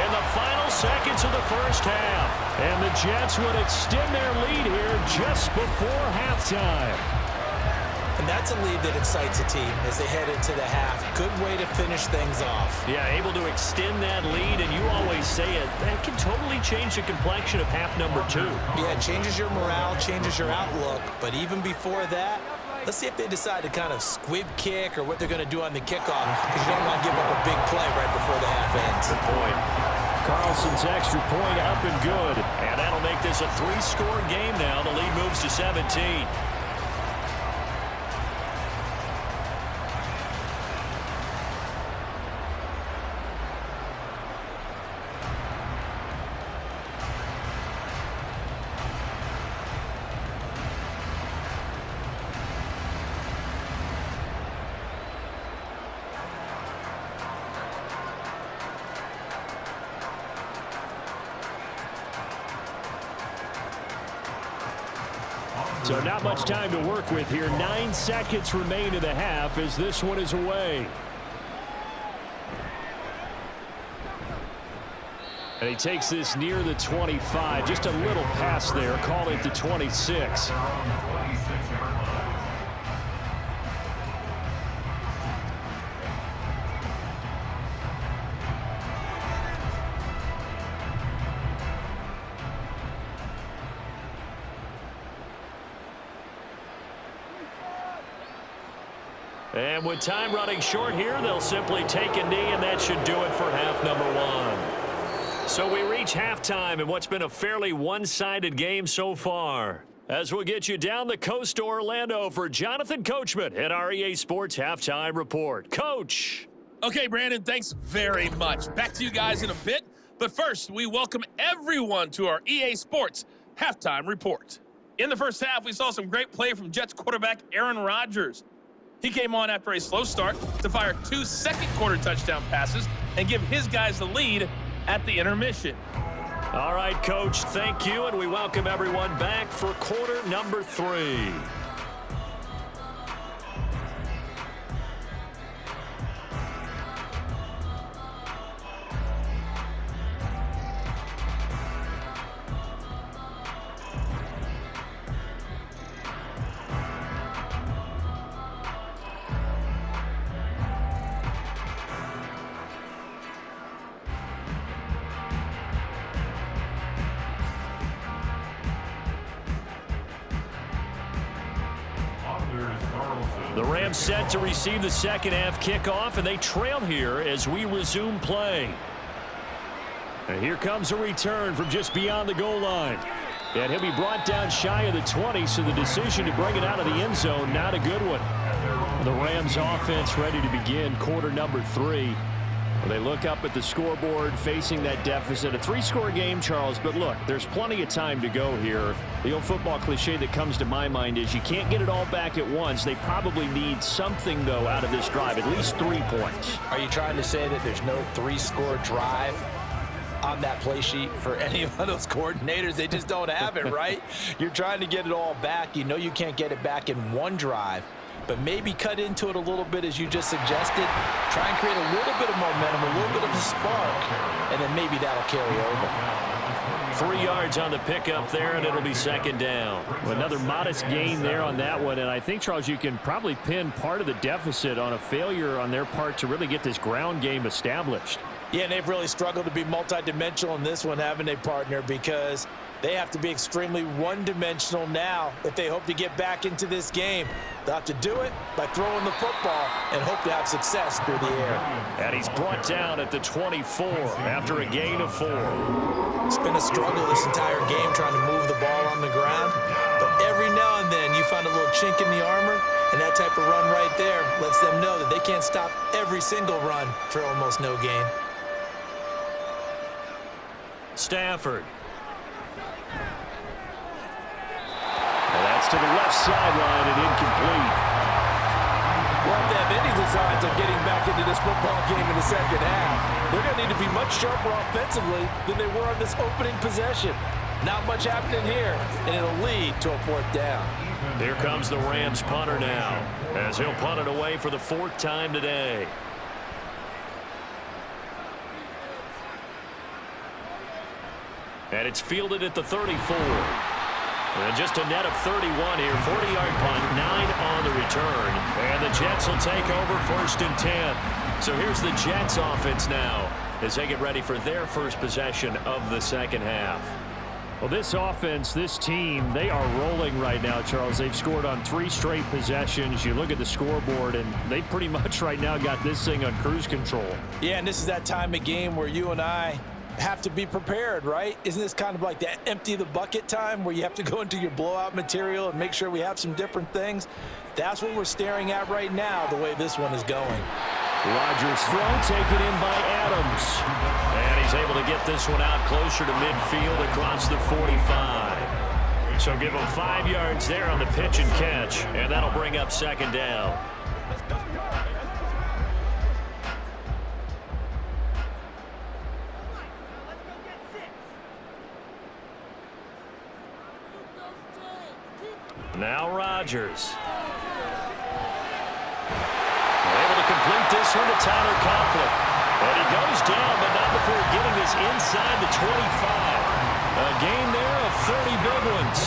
in the final seconds of the first half. And the Jets would extend their lead here just before halftime. And that's a lead that excites a team as they head into the half. Good way to finish things off. Yeah, able to extend that lead, and you always say it, that can totally change the complexion of half number 2. Yeah, it changes your morale, changes your outlook. But even before that, let's see if they decide to kind of squib kick or what they're going to do on the kickoff, because you don't want to give up a big play right before the half ends. Good point. Carlson's extra point up and good. And that'll make this a 3-score game now. The lead moves to 17. So not much time to work with here. 9 seconds remain in the half as this one is away. And he takes this near the 25. Just a little pass there. Call it the 26. And with time running short here, they'll simply take a knee, and that should do it for half number 1. So we reach halftime in what's been a fairly one-sided game so far. As we'll get you down the coast to Orlando for Jonathan Coachman at our EA Sports Halftime Report. Coach! Okay, Brandon, thanks very much. Back to you guys in a bit. But first, we welcome everyone to our EA Sports Halftime Report. In the first half, we saw some great play from Jets quarterback Aaron Rodgers. He came on after a slow start to fire 2 second-quarter touchdown passes and give his guys the lead at the intermission. All right, Coach, thank you, and we welcome everyone back for quarter number 3. The Rams set to receive the second half kickoff, and they trail here as we resume play. And here comes a return from just beyond the goal line. And he'll be brought down shy of the 20, so the decision to bring it out of the end zone, not a good one. The Rams offense ready to begin quarter number 3. They look up at the scoreboard facing that deficit. A 3-score game, Charles, but look, there's plenty of time to go here. The old football cliche that comes to my mind is you can't get it all back at once. They probably need something, though, out of this drive, at least 3 points. Are you trying to say that there's no 3-score drive? on that play sheet for any of those coordinators. They just don't have it, right? You're trying to get it all back. You know you can't get it back in one drive, but maybe cut into it a little bit as you just suggested. Try and create a little bit of momentum, a little bit of a spark, and then maybe that'll carry over. 3 yards on the pickup there, and it'll be second down. Another modest gain there on that one, and I think, Charles, you can probably pin part of the deficit on a failure on their part to really get this ground game established. Yeah, and they've really struggled to be multidimensional in this one, haven't they, partner? Because they have to be extremely one-dimensional now if they hope to get back into this game. They'll have to do it by throwing the football and hope to have success through the air. And he's brought down at the 24 after a gain of 4. It's been a struggle this entire game trying to move the ball on the ground. But every now and then you find a little chink in the armor, and that type of run right there lets them know that they can't stop every single run for almost no gain. Stafford. And that's to the left sideline and incomplete. Well, if they have any designs of getting back into this football game in the second half, they're going to need to be much sharper offensively than they were on this opening possession. Not much happening here, and it'll lead to a 4th down. Here comes the Rams punter now, as he'll punt it away for the 4th time today. And it's fielded at the 34. And just a net of 31 here. 40-yard punt, 9 on the return. And the Jets will take over 1st and 10. So here's the Jets offense now as they get ready for their first possession of the second half. Well, this offense, this team, they are rolling right now, Charles. They've scored on 3 straight possessions. You look at the scoreboard, and they pretty much right now got this thing on cruise control. Yeah, and this is that time of game where you and I have to be prepared, right? Isn't this kind of like that empty the bucket time where you have to go into your blowout material and make sure we have some different things? That's what we're staring at right now, the way this one is going. Rodgers throw taken in by Adams. And he's able to get this one out closer to midfield across the 45. So give him 5 yards there on the pitch and catch, and that'll bring up second down. Now Rodgers. Able to complete this one to Tyler Conklin. And he goes down, but not before getting this inside the 25. A gain there of 30 big ones.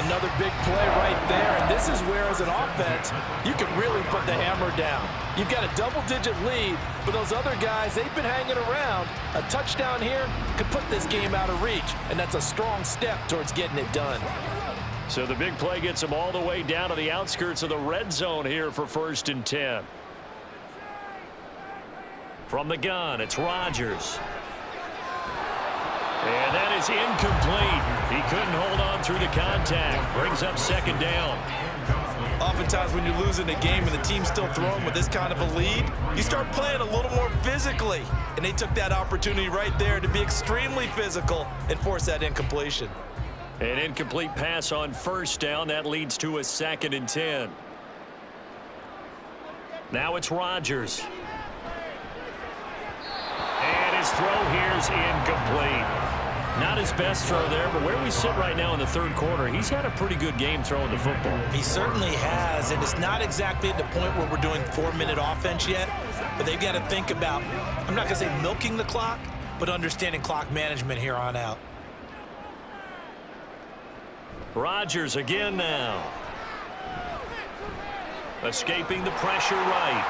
Another big play right there, and this is where, as an offense, you can really put the hammer down. You've got a double-digit lead, but those other guys, they've been hanging around. A touchdown here could put this game out of reach, and that's a strong step towards getting it done. So the big play gets him all the way down to the outskirts of the red zone here for 1st and 10. From the gun, it's Rodgers. And that is incomplete. He couldn't hold on through the contact. Brings up second down. Oftentimes when you're losing a game and the team's still throwing with this kind of a lead, you start playing a little more physically. And they took that opportunity right there to be extremely physical and force that incompletion. An incomplete pass on 1st down. That leads to a 2nd and 10. Now it's Rodgers. And his throw here's incomplete. Not his best throw there, but where we sit right now in the 3rd quarter, he's had a pretty good game throwing the football. He certainly has, and it's not exactly at the point where we're doing 4-minute offense yet, but they've got to think about, I'm not going to say milking the clock, but understanding clock management here on out. Rodgers again now. Escaping the pressure right.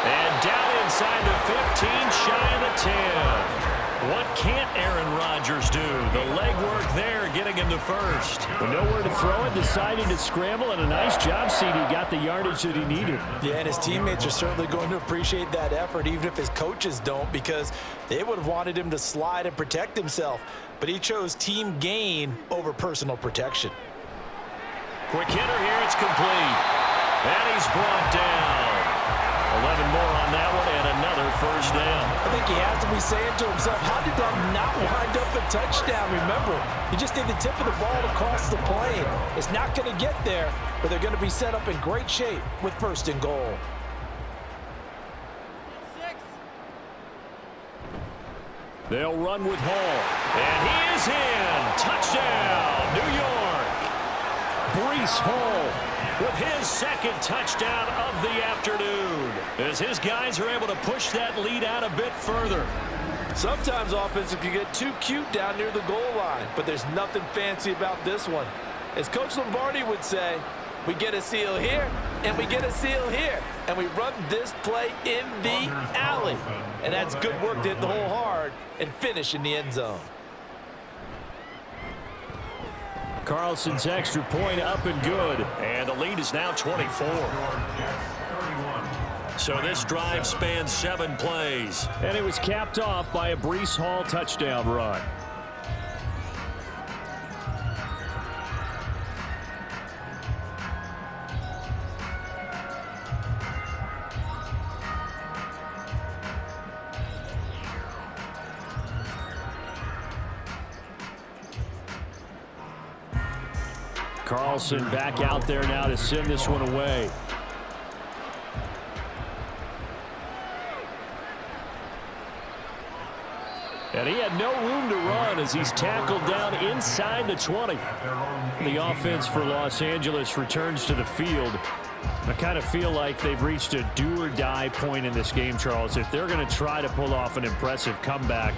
And down inside the 15, shy of the 10. What can't Aaron Rodgers do? The legwork there getting him to 1st. With nowhere to throw it, deciding to scramble, and a nice job, CD. Got the yardage that he needed. Yeah, and his teammates are certainly going to appreciate that effort, even if his coaches don't, because they would have wanted him to slide and protect himself. But he chose team gain over personal protection. Quick hitter here, it's complete. And he's brought down. 11 more on that one, and another 1st down. I think he has to be saying to himself, how did that not wind up a touchdown? Remember, you just need the tip of the ball to cross the plane. It's not going to get there, but they're going to be set up in great shape with 1st and goal. They'll run with Hall. And he is in. Touchdown, New York. Breece Hall with his second touchdown of the afternoon, as his guys are able to push that lead out a bit further. Sometimes offense can get too cute down near the goal line, but there's nothing fancy about this one. As Coach Lombardi would say, we get a seal here, and we get a seal here, and we run this play in the alley. And that's good work to hit the hole hard and finish in the end zone. Carlson's extra point up and good, and the lead is now 24. So this drive spans 7 plays. And it was capped off by a Breece Hall touchdown run. Carlson back out there now to send this one away. And he had no room to run as he's tackled down inside the 20. The offense for Los Angeles returns to the field. I kind of feel like they've reached a do-or-die point in this game, Charles. If they're going to try to pull off an impressive comeback,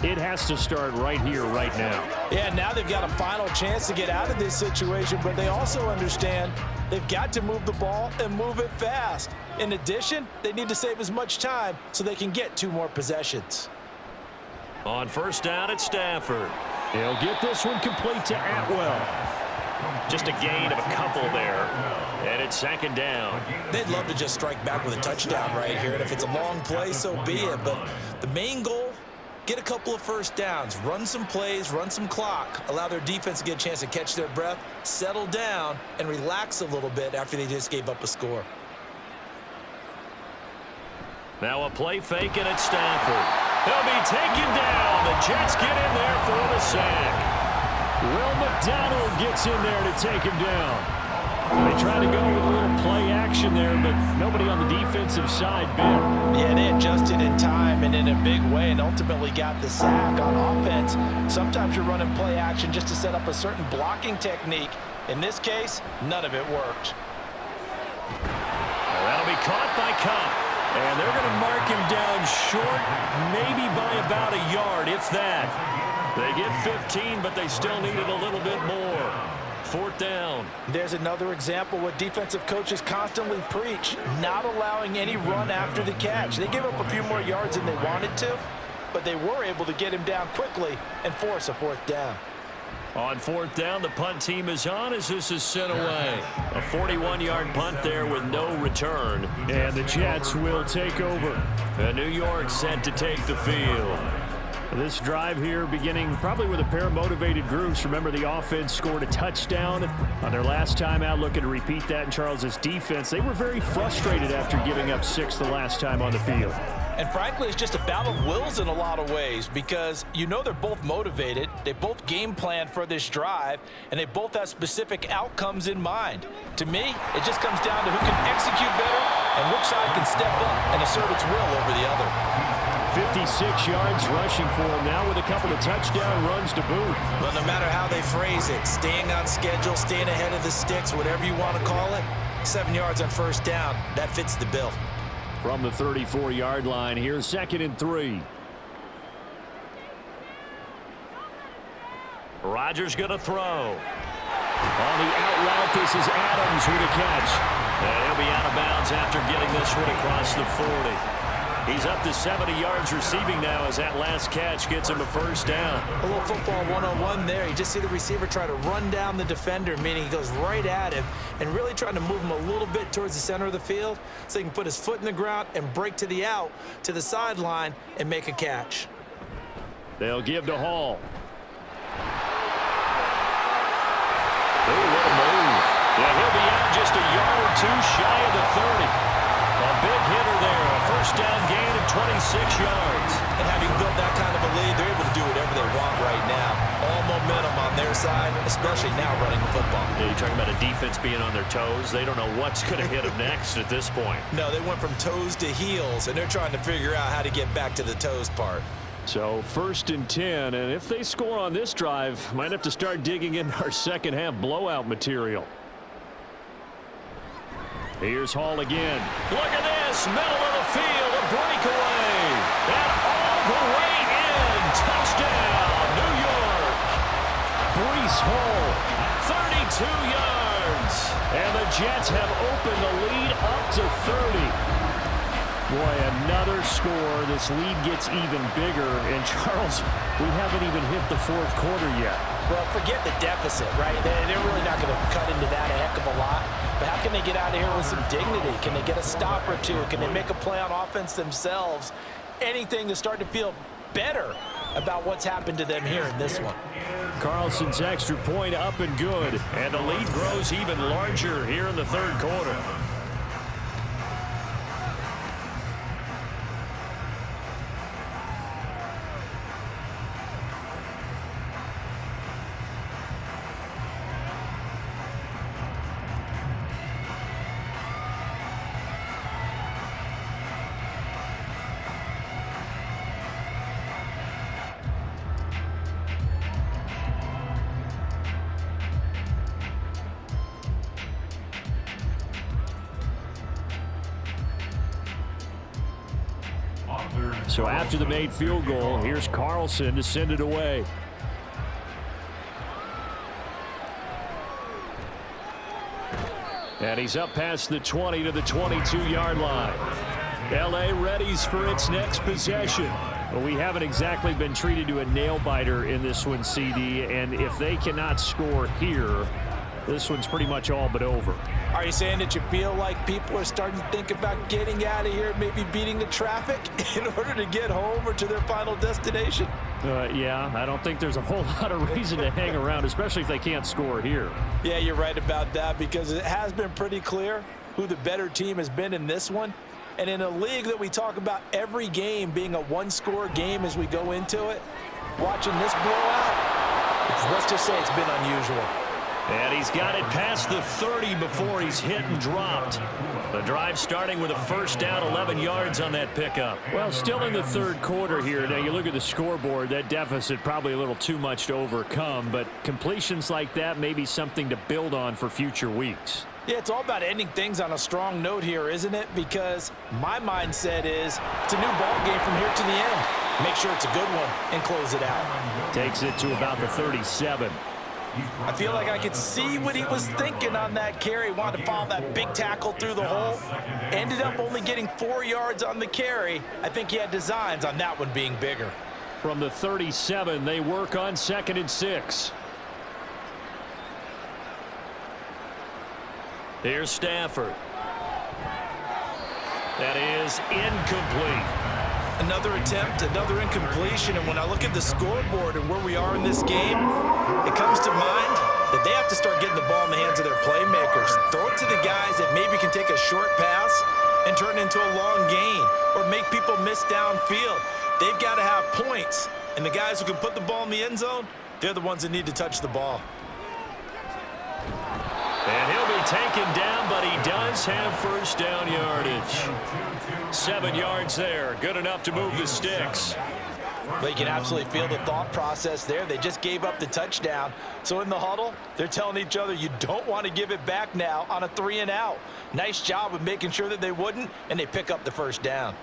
it has to start right here, right now. Yeah, now they've got a final chance to get out of this situation, but they also understand they've got to move the ball and move it fast. In addition, they need to save as much time so they can get 2 more possessions. On first down at Stafford. He'll get this one complete to Atwell. Just a gain of a couple there. And it's 2nd down. They'd love to just strike back with a touchdown right here, and if it's a long play, so be it. But the main goal, get a couple of first downs, run some plays, run some clock, allow their defense to get a chance to catch their breath, settle down, and relax a little bit after they just gave up a score. Now a play fake, and it's Stafford. He'll be taken down. The Jets get in there for the sack. Will McDonald gets in there to take him down. They try to go with a little play action there, but nobody on the defensive side bit. Yeah, they adjusted in time and in a big way and ultimately got the sack. On offense, sometimes you're running play action just to set up a certain blocking technique. In this case, none of it worked. That'll be caught by Cup. And they're going to mark him down short, maybe by about a yard, if that. They get 15, but they still needed a little bit more. 4th down. There's another example what defensive coaches constantly preach, not allowing any run after the catch. They gave up a few more yards than they wanted to, but they were able to get him down quickly and force a 4th down. On 4th down, the punt team is on as this is sent away. A 41-yard punt there with no return. And the Jets will take over. And New York set to take the field. This drive here beginning probably with a pair of motivated groups. Remember, the offense scored a touchdown on their last time out, looking to repeat that in Charles's defense. They were very frustrated after giving up 6 the last time on the field. And frankly, it's just a battle of wills in a lot of ways because you know they're both motivated, they both game plan for this drive, and they both have specific outcomes in mind. To me, it just comes down to who can execute better and which side can step up and assert its will over the other. 56 yards rushing for him now with a couple of touchdown runs to boot. Well, no matter how they phrase it, staying on schedule, staying ahead of the sticks, whatever you want to call it, 7 yards on first down, that fits the bill. From the 34-yard line, here's 2nd and 3. Rodgers going to throw. On the out route, this is Adams with a catch. And he'll be out of bounds after getting this one across the 40. He's up to 70 yards receiving now as that last catch gets him a first down. A little football 101 there. You just see the receiver try to run down the defender, meaning he goes right at him and really trying to move him a little bit towards the center of the field so he can put his foot in the ground and break to the out, to the sideline, and make a catch. They'll give to Hall. Ooh, what a move. Yeah, he'll be out just a yard or 2 shy of the 30. A big hitter there, a first down gain of 26 yards. And having built that kind of a lead, they're able to do whatever they want right now. All momentum on their side, especially now running the football. Yeah, you're talking about a defense being on their toes. They don't know what's going to hit them next at this point. No, they went from toes to heels, and they're trying to figure out how to get back to the toes part. So 1st and 10, and if they score on this drive, might have to start digging into our second half blowout material. Here's Hall again. Look at this, middle of the field, a breakaway, and all the way in, touchdown, New York. Breece Hall, 32 yards, and the Jets have opened the lead up to 30. Boy, another score. This lead gets even bigger. And, Charles, we haven't even hit the 4th quarter yet. Well, forget the deficit, right? They're really not going to cut into that a heck of a lot. But how can they get out of here with some dignity? Can they get a stop or two? Can they make a play on offense themselves? Anything to start to feel better about what's happened to them here in this one. Carlson's extra point up and good. And the lead grows even larger here in the 3rd quarter. So after the made field goal, here's Carlson to send it away. And he's up past the 20 to the 22-yard line. L.A. readies for its next possession. Well, we haven't exactly been treated to a nail-biter in this one, CD, and if they cannot score here, this one's pretty much all but over. Are you saying that you feel like people are starting to think about getting out of here, maybe beating the traffic in order to get home or to their final destination? Yeah, I don't think there's a whole lot of reason to hang around, especially if they can't score here. Yeah, you're right about that, because it has been pretty clear who the better team has been in this one. And in a league that we talk about every game being a one-score game as we go into it, watching this blowout, let's just say it's been unusual. And he's got it past the 30 before he's hit and dropped. The drive starting with a first down, 11 yards on that pickup. Well, still in the 3rd quarter here. Now, you look at the scoreboard, that deficit probably a little too much to overcome, but completions like that may be something to build on for future weeks. Yeah, it's all about ending things on a strong note here, isn't it? Because my mindset is it's a new ball game from here to the end. Make sure it's a good one and close it out. Takes it to about the 37. I feel like I could see what he was thinking on that carry. Wanted to follow that big tackle through the hole. Ended up only getting 4 yards on the carry. I think he had designs on that one being bigger. From the 37, they work on 2nd and 6. Here's Stafford. That is incomplete. Another attempt, another incompletion, and when I look at the scoreboard and where we are in this game, it comes to mind that they have to start getting the ball in the hands of their playmakers. Throw it to the guys that maybe can take a short pass and turn it into a long gain or make people miss downfield. They've got to have points, and the guys who can put the ball in the end zone, they're the ones that need to touch the ball. And he'll be taken down, but he does have first down yardage. 7 yards there. Good enough to move the sticks. But you can absolutely feel the thought process there. They just gave up the touchdown. So in the huddle, they're telling each other, you don't want to give it back now on a 3 and out. Nice job of making sure that they wouldn't, and they pick up the first down.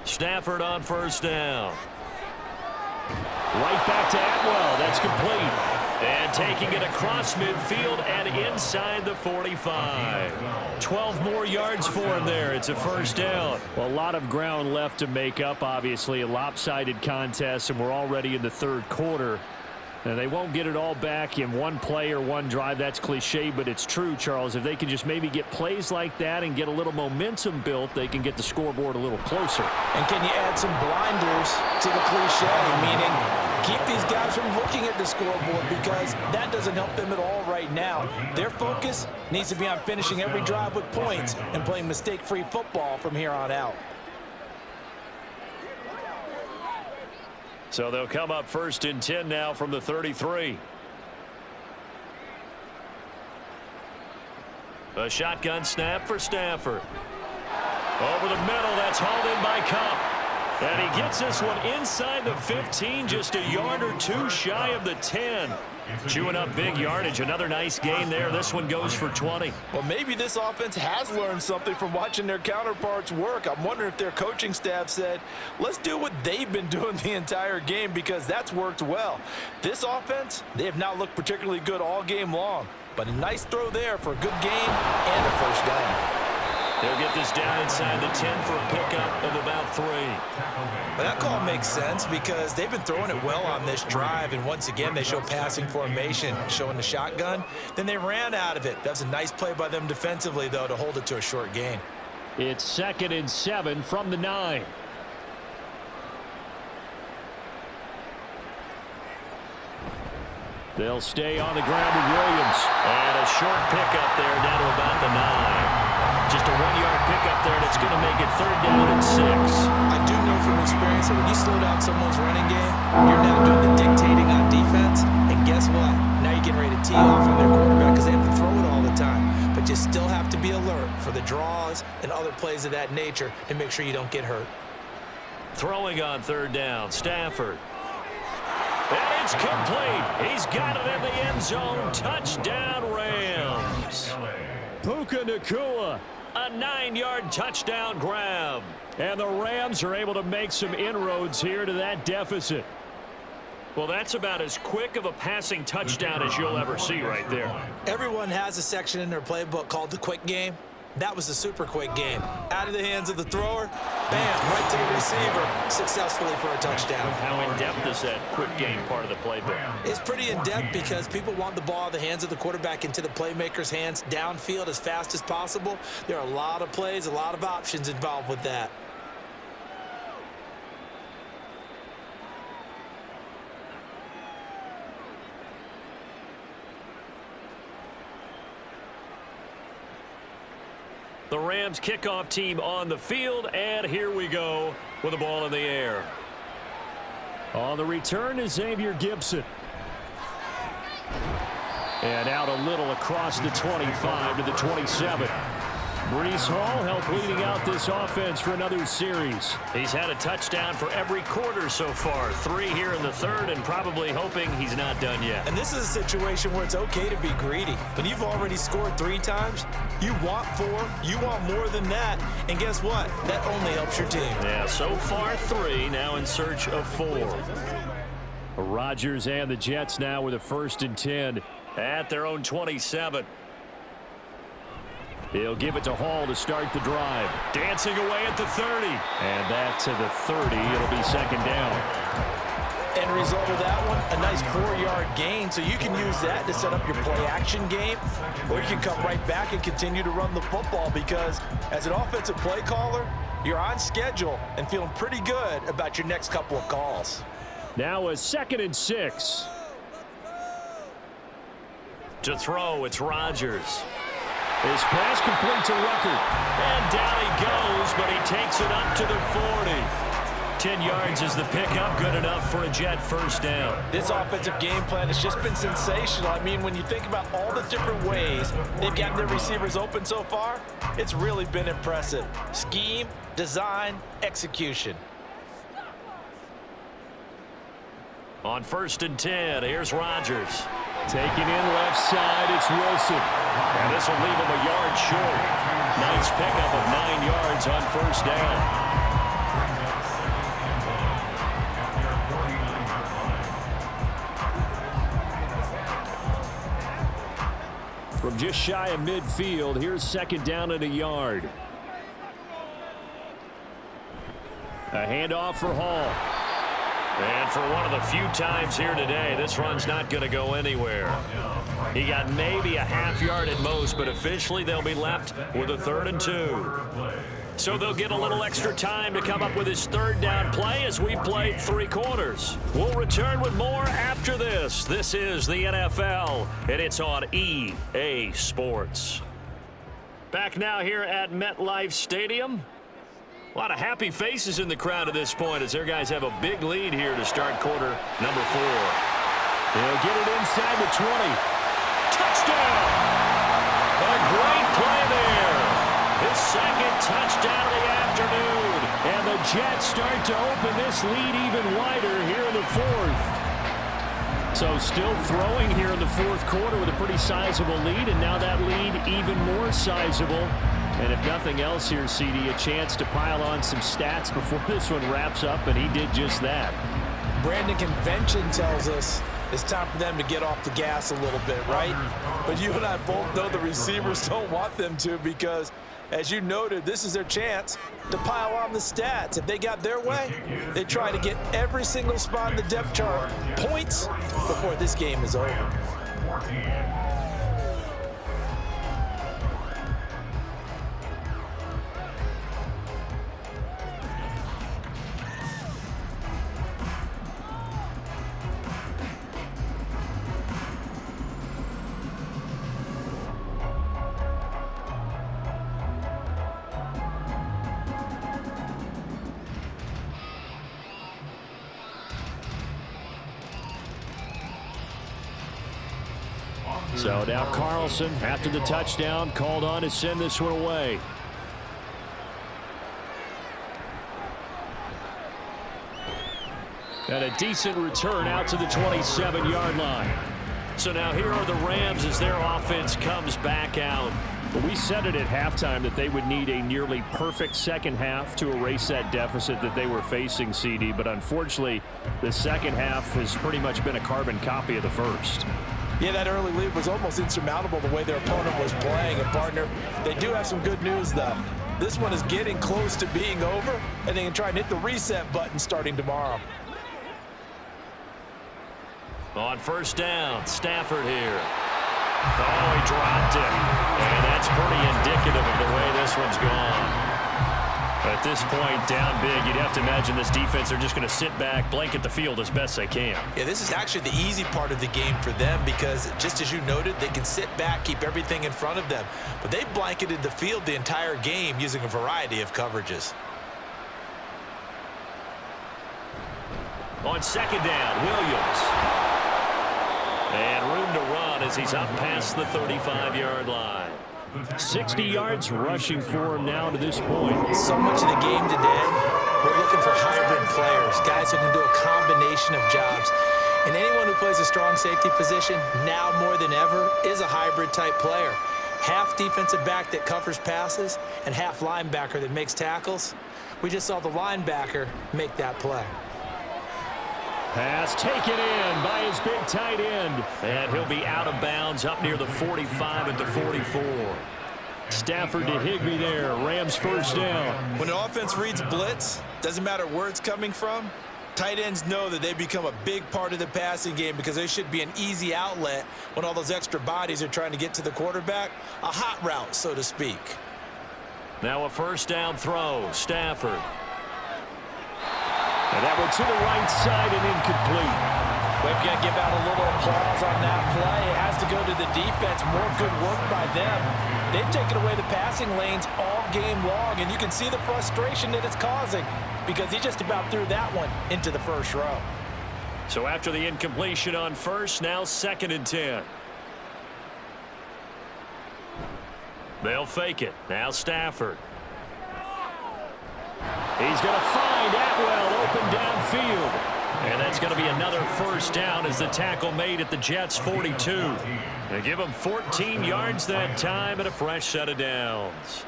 Stafford on first down. Right back to Atwell. That's complete. And taking it across midfield and inside the 45. 12 more yards for him there. It's a first down. Well, a lot of ground left to make up, obviously. A lopsided contest, and we're already in the 3rd quarter. And they won't get it all back in one play or one drive. That's cliche, but it's true, Charles. If they can just maybe get plays like that and get a little momentum built, they can get the scoreboard a little closer. And can you add some blinders to the cliche, meaning keep these guys from looking at the scoreboard, because that doesn't help them at all right now. Their focus needs to be on finishing every drive with points and playing mistake-free football from here on out. So they'll come up 1st and 10 now from the 33. A shotgun snap for Stafford. Over the middle, that's hauled in by Cup. And he gets this one inside the 15, just a yard or two shy of the 10. Chewing up big yardage. Another nice gain there. This one goes for 20. Well, maybe this offense has learned something from watching their counterparts work. I'm wondering if their coaching staff said, let's do what they've been doing the entire game, because that's worked well. This offense, they have not looked particularly good all game long. But a nice throw there for a good gain and a first down. They'll get this down inside the 10 for a pickup of about 3. But that call makes sense because they've been throwing it well on this drive, and once again they show passing formation, showing the shotgun. Then they ran out of it. That was a nice play by them defensively, though, to hold it to a short gain. It's 2nd and 7 from the 9. They'll stay on the ground with Williams. And a short pickup there down to about the 9. Just a 1-yard pickup there, and it's going to make it 3rd down and 6. I do know from experience that when you slow down someone's running game, you're now doing the dictating on defense. And guess what? Now you're getting ready to tee off on their quarterback because they have to throw it all the time. But you still have to be alert for the draws and other plays of that nature to make sure you don't get hurt. Throwing on 3rd down, Stafford. And it's complete. He's got it in the end zone. Touchdown, Rams. Puka Nacua, a 9-yard touchdown grab. And the Rams are able to make some inroads here to that deficit. Well, that's about as quick of a passing touchdown as you'll ever see right there. Everyone has a section in their playbook called the quick game. That was a super quick game. Out of the hands of the thrower, bam, right to the receiver, successfully for a touchdown. How in-depth is that quick game part of the playbook? It's pretty in-depth because people want the ball in the hands of the quarterback into the playmaker's hands downfield as fast as possible. There are a lot of plays, a lot of options involved with that. The Rams kickoff team on the field, and here we go with the ball in the air. On the return is Xavier Gibson. And out a little across the 25 to the 27. Breece Hall helped leading out this offense for another series. He's had a touchdown for every quarter so far. 3 here in the 3rd, and probably hoping he's not done yet. And this is a situation where it's okay to be greedy. When you've already scored 3 times, you want 4, you want more than that. And guess what? That only helps your team. Yeah, so far 3, now in search of 4. Rodgers and the Jets now with a 1st and 10 at their own 27. He'll give it to Hall to start the drive. Dancing away at the 30. And that to the 30. It'll be 2nd down. End result of that one, a nice 4-yard gain, so you can use that to set up your play-action game, or you can come right back and continue to run the football because as an offensive play caller, you're on schedule and feeling pretty good about your next couple of calls. Now a 2nd and 6. To throw, it's Rodgers. His pass complete to Rucker. And down he goes, but he takes it up to the 40. 10 yards is the pickup, good enough for a Jet 1st down. This offensive game plan has just been sensational. I mean, when you think about all the different ways they've gotten their receivers open so far, it's really been impressive. Scheme, design, execution. On 1st and 10, here's Rodgers. Taking in left side, it's Wilson. And this will leave him a yard short. Nice pickup of 9 yards on 1st down. From just shy of midfield, here's 2nd down and a yard. A handoff for Hall. And for one of the few times here today, this run's not going to go anywhere. He got maybe a half yard at most, but officially they'll be left with a 3rd and 2. So they'll get a little extra time to come up with his 3rd down play as we played 3 quarters. We'll return with more after this. This is the NFL, and it's on EA Sports. Back now here at MetLife Stadium. A lot of happy faces in the crowd at this point as their guys have a big lead here to start quarter number 4. They'll get it inside the 20. Touchdown! A great play there. His 2nd touchdown of the afternoon. And the Jets start to open this lead even wider here in the fourth. So still throwing here in the fourth quarter with a pretty sizable lead, and now that lead even more sizable. And if nothing else here, CD, a chance to pile on some stats before this one wraps up, and he did just that. Brandon, convention tells us it's time for them to get off the gas a little bit, right? But you and I both know the receivers don't want them to because, as you noted, this is their chance to pile on the stats. If they got their way, they try to get every single spot in the depth chart points before this game is over. So now Carlson, after the touchdown, called on to send this one away. And a decent return out to the 27-yard line. So now here are the Rams as their offense comes back out. But we said it at halftime that they would need a nearly perfect second half to erase that deficit that they were facing, CD. But unfortunately, the second half has pretty much been a carbon copy of the first. Yeah, that early lead was almost insurmountable the way their opponent was playing. And, partner, they do have some good news, though. This one is getting close to being over, and they can try and hit the reset button starting tomorrow. On first down, Stafford here. Oh, he dropped it. And that's pretty indicative of the way this one's gone. At this point, down big, you'd have to imagine this defense, they're just going to sit back, blanket the field as best they can. Yeah, this is actually the easy part of the game for them because, just as you noted, they can sit back, keep everything in front of them. But they blanketed the field the entire game using a variety of coverages. On second down, Williams. And room to run as he's up past the 35-yard line. 60 yards rushing for him now to this point. So much of the game today, we're looking for hybrid players, guys who can do a combination of jobs. And anyone who plays a strong safety position, now more than ever, is a hybrid-type player. Half defensive back that covers passes and half linebacker that makes tackles. We just saw the linebacker make that play. Pass taken in by his big tight end. And he'll be out of bounds up near the 45 at the 44. Stafford to Higbee there. Rams first down. When an offense reads blitz, doesn't matter where it's coming from, tight ends know that they become a big part of the passing game because they should be an easy outlet when all those extra bodies are trying to get to the quarterback. A hot route, so to speak. Now a first down throw, Stafford. And that one to the right side and incomplete. We've got to give out a little applause on that play. It has to go to the defense. More good work by them. They've taken away the passing lanes all game long, and you can see the frustration that it's causing because he just about threw that one into the first row. So after the incompletion on first, now second and 10. They'll fake it. Now Stafford. He's going to find Atwell open downfield. And that's going to be another first down as the tackle made at the Jets' 42. They give him 14 yards that time and a fresh set of downs.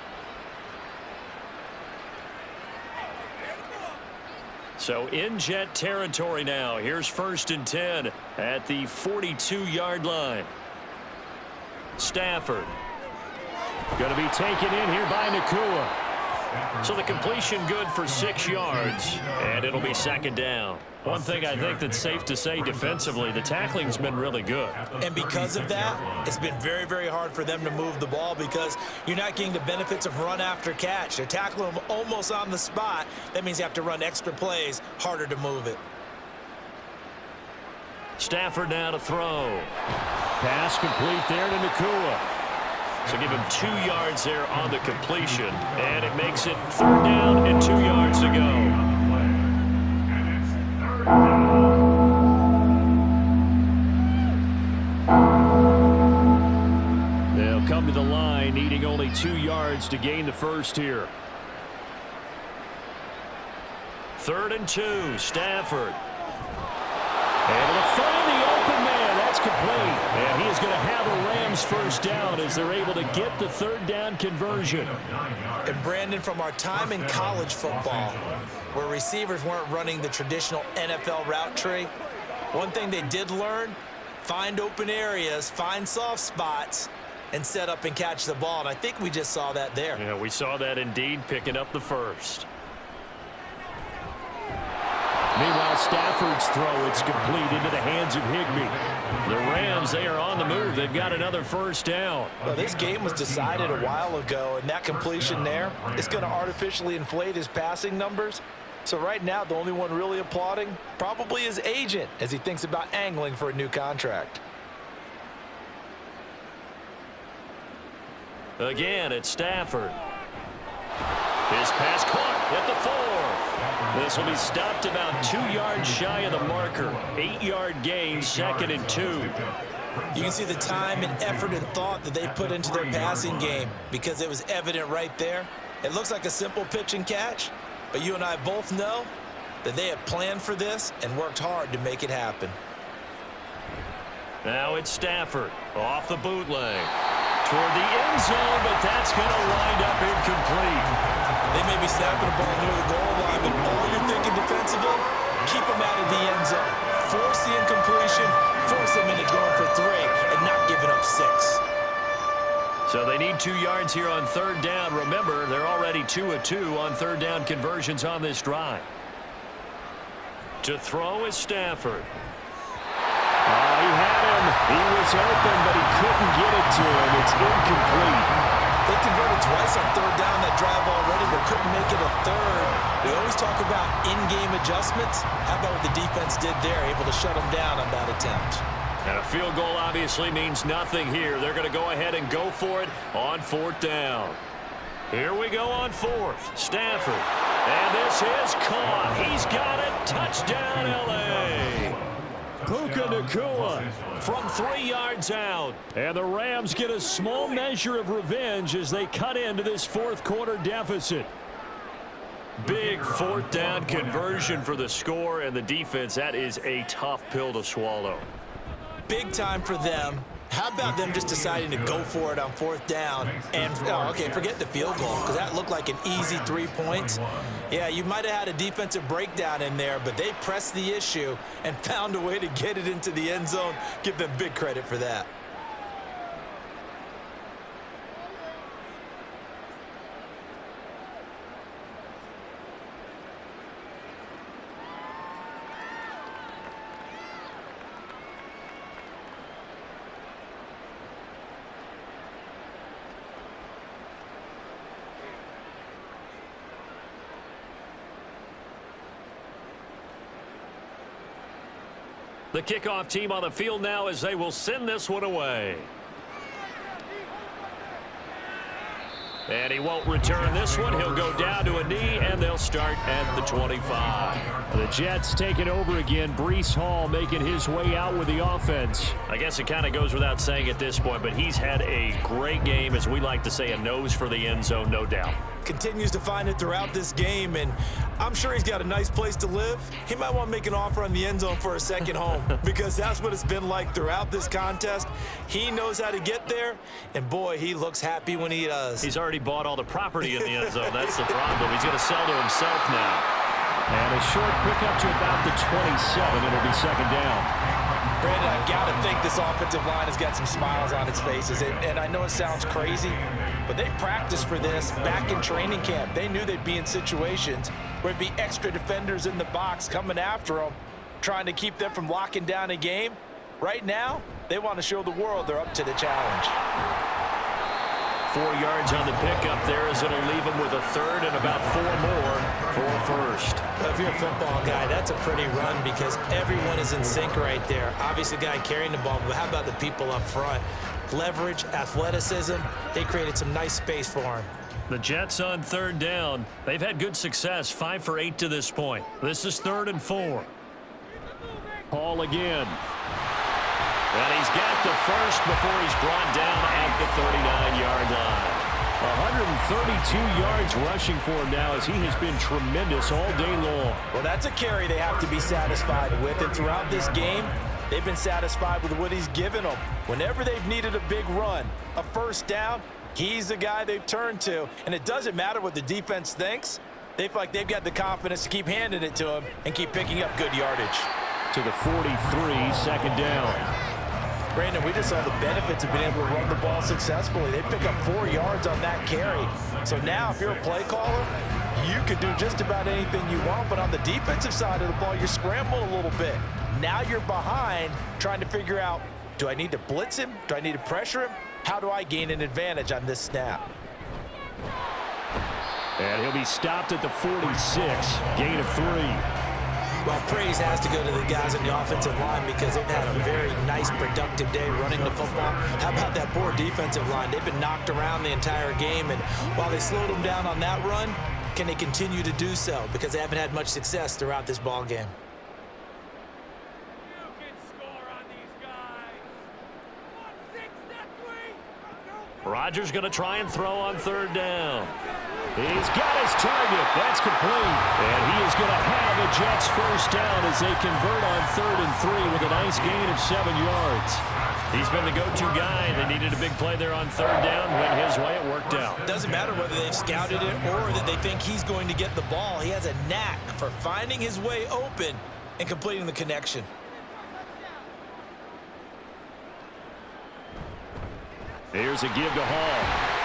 So in Jet territory now. Here's first and 10 at the 42-yard line. Stafford. Going to be taken in here by Nakua. So the completion good for 6 yards, and it'll be second down. One thing I think that's safe to say defensively, the tackling's been really good. And because of that, it's been very, very hard for them to move the ball because you're not getting the benefits of run after catch. They're tackling them almost on the spot. That means you have to run extra plays, harder to move it. Stafford now to throw. Pass complete there to Nakua. So give him 2 yards there on the completion, and it makes it third down and 2 yards to go. They'll come to the line, needing only 2 yards to gain the first here. 3rd and 2, Stafford. Able to find the open man. That's complete. And he is going to have a Rams first down as they're able to get the 3rd down conversion. And Brandon, from our time in college football, where receivers weren't running the traditional NFL route tree, one thing they did learn, find open areas, find soft spots, and set up and catch the ball. And I think we just saw that there. Yeah, we saw that indeed, picking up the first. Meanwhile, Stafford's throw, it's complete into the hands of Higbee. The Rams, they are on the move. They've got another first down. Well, this game was decided a while ago, and that completion there is going to artificially inflate his passing numbers. So right now, the only one really applauding probably his agent as he thinks about angling for a new contract. Again, it's Stafford. His pass caught at the 4. This will be stopped about 2 yards shy of the marker. 8-yard gain, 2nd and 2. You can see the time and effort and thought that they put into their passing game because it was evident right there. It looks like a simple pitch and catch, but you and I both know that they have planned for this and worked hard to make it happen. Now it's Stafford off the bootleg toward the end zone, but that's going to wind up incomplete. They may be snapping the ball near the goal line, but all you're thinking defensively, keep them out of the end zone. Force the incompletion, force them into going for 3 and not giving up 6. So they need 2 yards here on 3rd down. Remember, they're already 2 of 2 on 3rd down conversions on this drive. To throw is Stafford. He had him. He was open, but he couldn't get it to him. It's incomplete. They converted twice on 3rd down that drive already, but couldn't make it a 3rd. We always talk about in-game adjustments. How about what the defense did there, able to shut them down on that attempt? And a field goal obviously means nothing here. They're going to go ahead and go for it on 4th down. Here we go on 4th. Stafford. And this is caught. He's got it. Touchdown, L.A. Puka Nacua from 3 yards out. And the Rams get a small measure of revenge as they cut into this 4th quarter deficit. Big 4th down conversion for the score, and the defense, that is a tough pill to swallow. Big time for them. How about them just deciding to go for it on 4th down? And, okay, forget the field goal, because that looked like an easy 3 points. Yeah, you might have had a defensive breakdown in there, but they pressed the issue and found a way to get it into the end zone. Give them big credit for that. The kickoff team on the field now as they will send this one away. And he won't return this one. He'll go down to a knee, and they'll start at the 25. The Jets taking over again. Breece Hall making his way out with the offense. I guess it kind of goes without saying at this point, but he's had a great game, as we like to say, a nose for the end zone, no doubt. Continues to find it throughout this game, and I'm sure he's got a nice place to live. He might want to make an offer on the end zone for a second home because that's what it's been like throughout this contest. He knows how to get there, and boy, he looks happy when he does. He's already bought all the property in the end zone. That's the problem. He's going to sell to himself now. And a short pickup to about the 27. It'll be 2nd down. Brandon, I've got to think this offensive line has got some smiles on its faces. And I know it sounds crazy, but they practiced for this back in training camp. They knew they'd be in situations where it'd be extra defenders in the box coming after them, trying to keep them from locking down a game. Right now, they want to show the world they're up to the challenge. 4 yards on the pickup there as it'll leave him with a 3rd and about 4 more for a first. If you're a football guy, that's a pretty run because everyone is in sync right there. Obviously, the guy carrying the ball, but how about the people up front? Leverage, athleticism, they created some nice space for him. The Jets on 3rd down. They've had good success, 5 for 8 to this point. This is 3rd and 4. Hall again. And he's got the first before he's brought down at the 39-yard line. 132 yards rushing for him now as he has been tremendous all day long. Well, that's a carry they have to be satisfied with. And throughout this game, they've been satisfied with what he's given them. Whenever they've needed a big run, a first down, he's the guy they've turned to. And it doesn't matter what the defense thinks. They feel like they've got the confidence to keep handing it to him and keep picking up good yardage. To the 43, second down. Brandon, we just saw the benefits of being able to run the ball successfully. They pick up 4 yards on that carry. So now if you're a play caller, you can do just about anything you want. But on the defensive side of the ball, you're scrambling a little bit. Now you're behind trying to figure out, do I need to blitz him? Do I need to pressure him? How do I gain an advantage on this snap? And he'll be stopped at the 46, gain of 3. Well, praise has to go to the guys on the offensive line because they've had a very nice, productive day running the football. How about that poor defensive line? They've been knocked around the entire game, and while they slowed them down on that run, can they continue to do so? Because they haven't had much success throughout this ball game. Rodgers going to try and throw on third down. He's got his target. That's complete. And he is going to have a Jets first down as they convert on 3rd and 3 with a nice gain of 7 yards. He's been the go-to guy. They needed a big play there on 3rd down. Went his way. It worked out. Doesn't matter whether they've scouted it or that they think he's going to get the ball. He has a knack for finding his way open and completing the connection. Here's a give to Hall.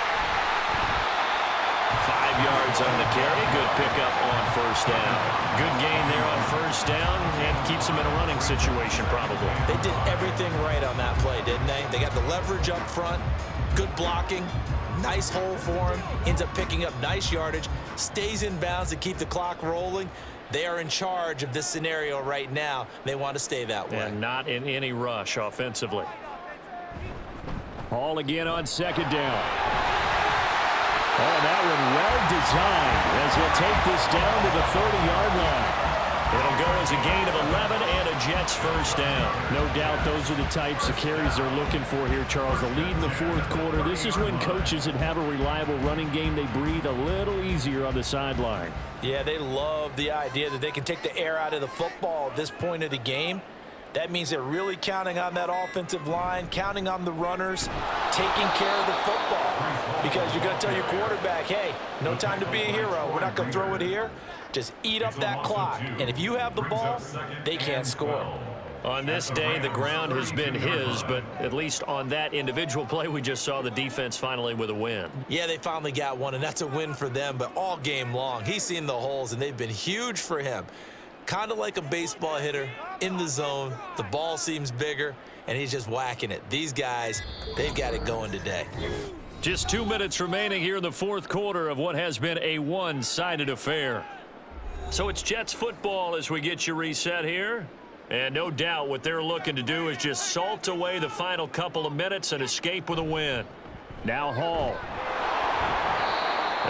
5 yards on the carry. Good pickup on first down. Good gain there on first down and keeps him in a running situation probably. They did everything right on that play, didn't they? They got the leverage up front, good blocking, nice hole for him, ends up picking up nice yardage, stays in bounds to keep the clock rolling. They are in charge of this scenario right now. They want to stay that way. And not in any rush offensively. Hall again on second down. Oh, that one well designed as he'll take this down to the 30-yard line. It'll go as a gain of 11 and a Jets first down. No doubt those are the types of carries they're looking for here, Charles. The lead in the fourth quarter. This is when coaches that have a reliable running game, they breathe a little easier on the sideline. Yeah, they love the idea that they can take the air out of the football at this point of the game. That means they're really counting on that offensive line, counting on the runners, taking care of the football. Because you're going to tell your quarterback, hey, no time to be a hero. We're not going to throw it here. Just eat up that clock. And if you have the ball, they can't score. On this day, the ground has been his, but at least on that individual play, we just saw the defense finally with a win. Yeah, they finally got one, and that's a win for them. But all game long, he's seen the holes, and they've been huge for him. Kind of like a baseball hitter in the zone. The ball seems bigger, and he's just whacking it. These guys, they've got it going today. Just 2 minutes remaining here in the fourth quarter of what has been a one-sided affair. So it's Jets football as we get you reset here. And no doubt what they're looking to do is just salt away the final couple of minutes and escape with a win. Now Hall.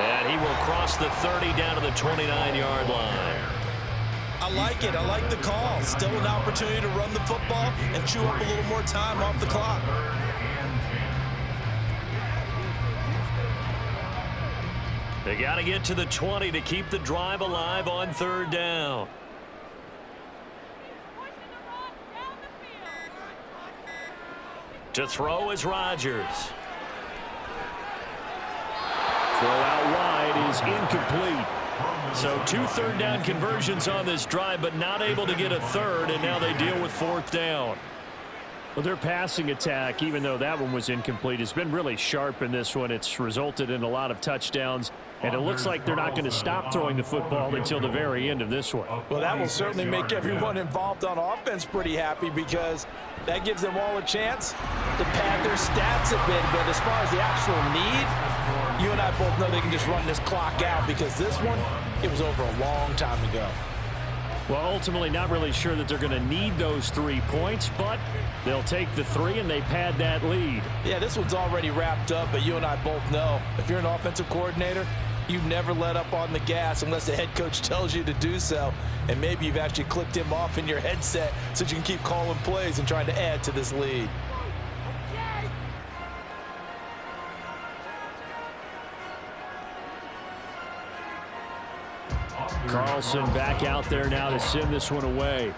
And he will cross the 30 down to the 29-yard line. I like it. I like the call. Still an opportunity to run the football and chew up a little more time off the clock. They got to get to the 20 to keep the drive alive on third down. To throw is Rodgers. Throw out wide is incomplete. So 2 third down conversions on this drive, but not able to get a third, and now they deal with fourth down. Well, their passing attack, even though that one was incomplete, has been really sharp in this one. It's resulted in a lot of touchdowns, and it looks like they're not going to stop throwing the football until the very end of this one. Well, that will certainly make everyone involved on offense pretty happy because that gives them all a chance to pad their stats a bit. But as far as the actual need, you and I both know they can just run this clock out because this one, it was over a long time ago. Well, ultimately not really sure that they're going to need those 3 points, but they'll take the 3 and they pad that lead. Yeah, this one's already wrapped up, but you and I both know if you're an offensive coordinator, you never let up on the gas unless the head coach tells you to do so. And maybe you've actually clicked him off in your headset so you can keep calling plays and trying to add to this lead. Carlson back out there now to send this one away.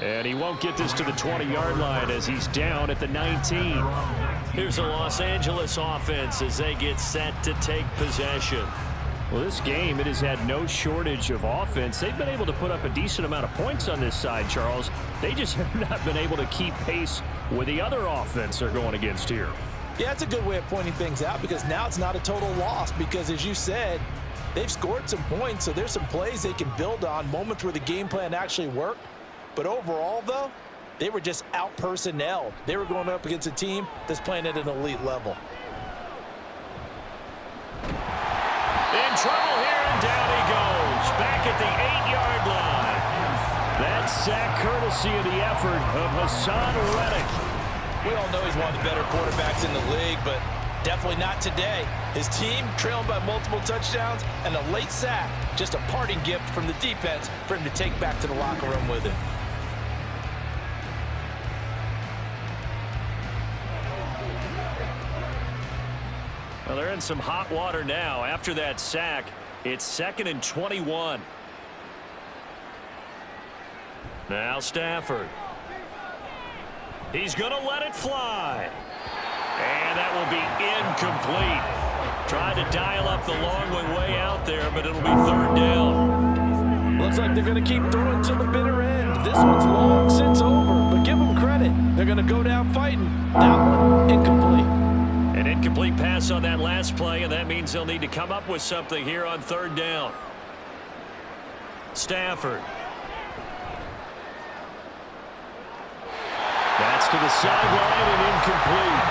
And he won't get this to the 20-yard line as he's down at the 19. Here's the Los Angeles offense as they get set to take possession. Well, this game, it has had no shortage of offense. They've been able to put up a decent amount of points on this side, Charles. They just have not been able to keep pace with the other offense they're going against here. Yeah, that's a good way of pointing things out because now it's not a total loss because, as you said, they've scored some points, so there's some plays they can build on, moments where the game plan actually worked. But overall, though, they were just out-personnelled. They were going up against a team that's playing at an elite level. In trouble here, and down he goes. Back at the 8-yard line. That sack courtesy of the effort of Hassan Reddick. We all know he's one of the better quarterbacks in the league, but definitely not today. His team trailing by multiple touchdowns and a late sack. Just a parting gift from the defense for him to take back to the locker room with him. Well, they're in some hot water now. After that sack, it's 2nd and 21. Now Stafford. He's going to let it fly. And that will be incomplete. Tried to dial up the long one way out there, but it'll be 3rd down. Looks like they're going to keep throwing to the bitter end. This one's long since over, but give them credit. They're going to go down fighting. That one, incomplete. An incomplete pass on that last play, and that means they'll need to come up with something here on 3rd down. Stafford. That's to the sideline and incomplete.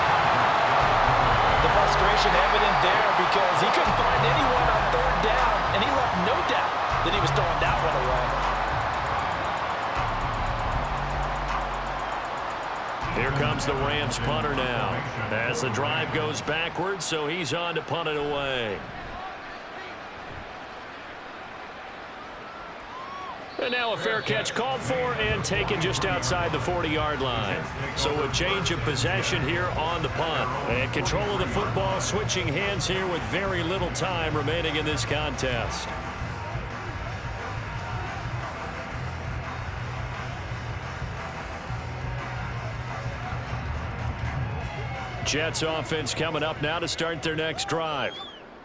The frustration evident there because he couldn't find anyone on 3rd down, and he left no doubt that he was throwing that one away. Here comes the Rams punter now. As the drive goes backwards, so he's on to punt it away. And now a fair catch called for and taken just outside the 40-yard line. So a change of possession here on the punt. And control of the football switching hands here with very little time remaining in this contest. Jets offense coming up now to start their next drive.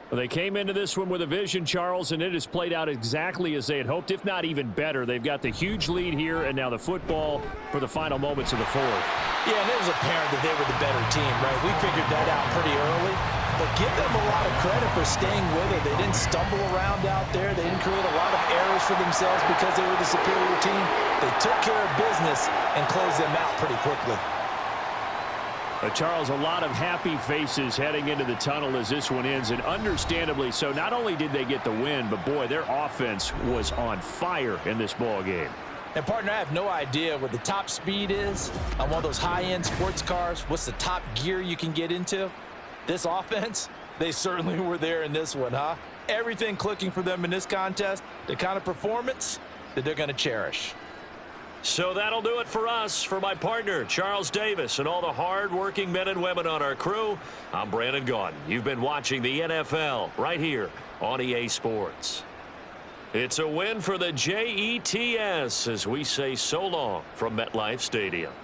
Well, they came into this one with a vision, Charles, and it has played out exactly as they had hoped, if not even better. They've got the huge lead here, and now the football for the final moments of the 4th. Yeah, and it was apparent that they were the better team, right? We figured that out pretty early, but give them a lot of credit for staying with it. They didn't stumble around out there. They didn't create a lot of errors for themselves because they were the superior team. They took care of business and closed them out pretty quickly. Charles, a lot of happy faces heading into the tunnel as this one ends, and understandably so. Not only did they get the win, but boy, their offense was on fire in this ball game. And partner, I have no idea what the top speed is on one of those high-end sports cars. What's the top gear you can get into? This offense, they certainly were there in this one, huh? Everything clicking for them in this contest, the kind of performance that they're going to cherish. So that'll do it for us. For my partner, Charles Davis, and all the hard-working men and women on our crew, I'm Brandon Gaudin. You've been watching the NFL right here on EA Sports. It's a win for the Jets as we say so long from MetLife Stadium.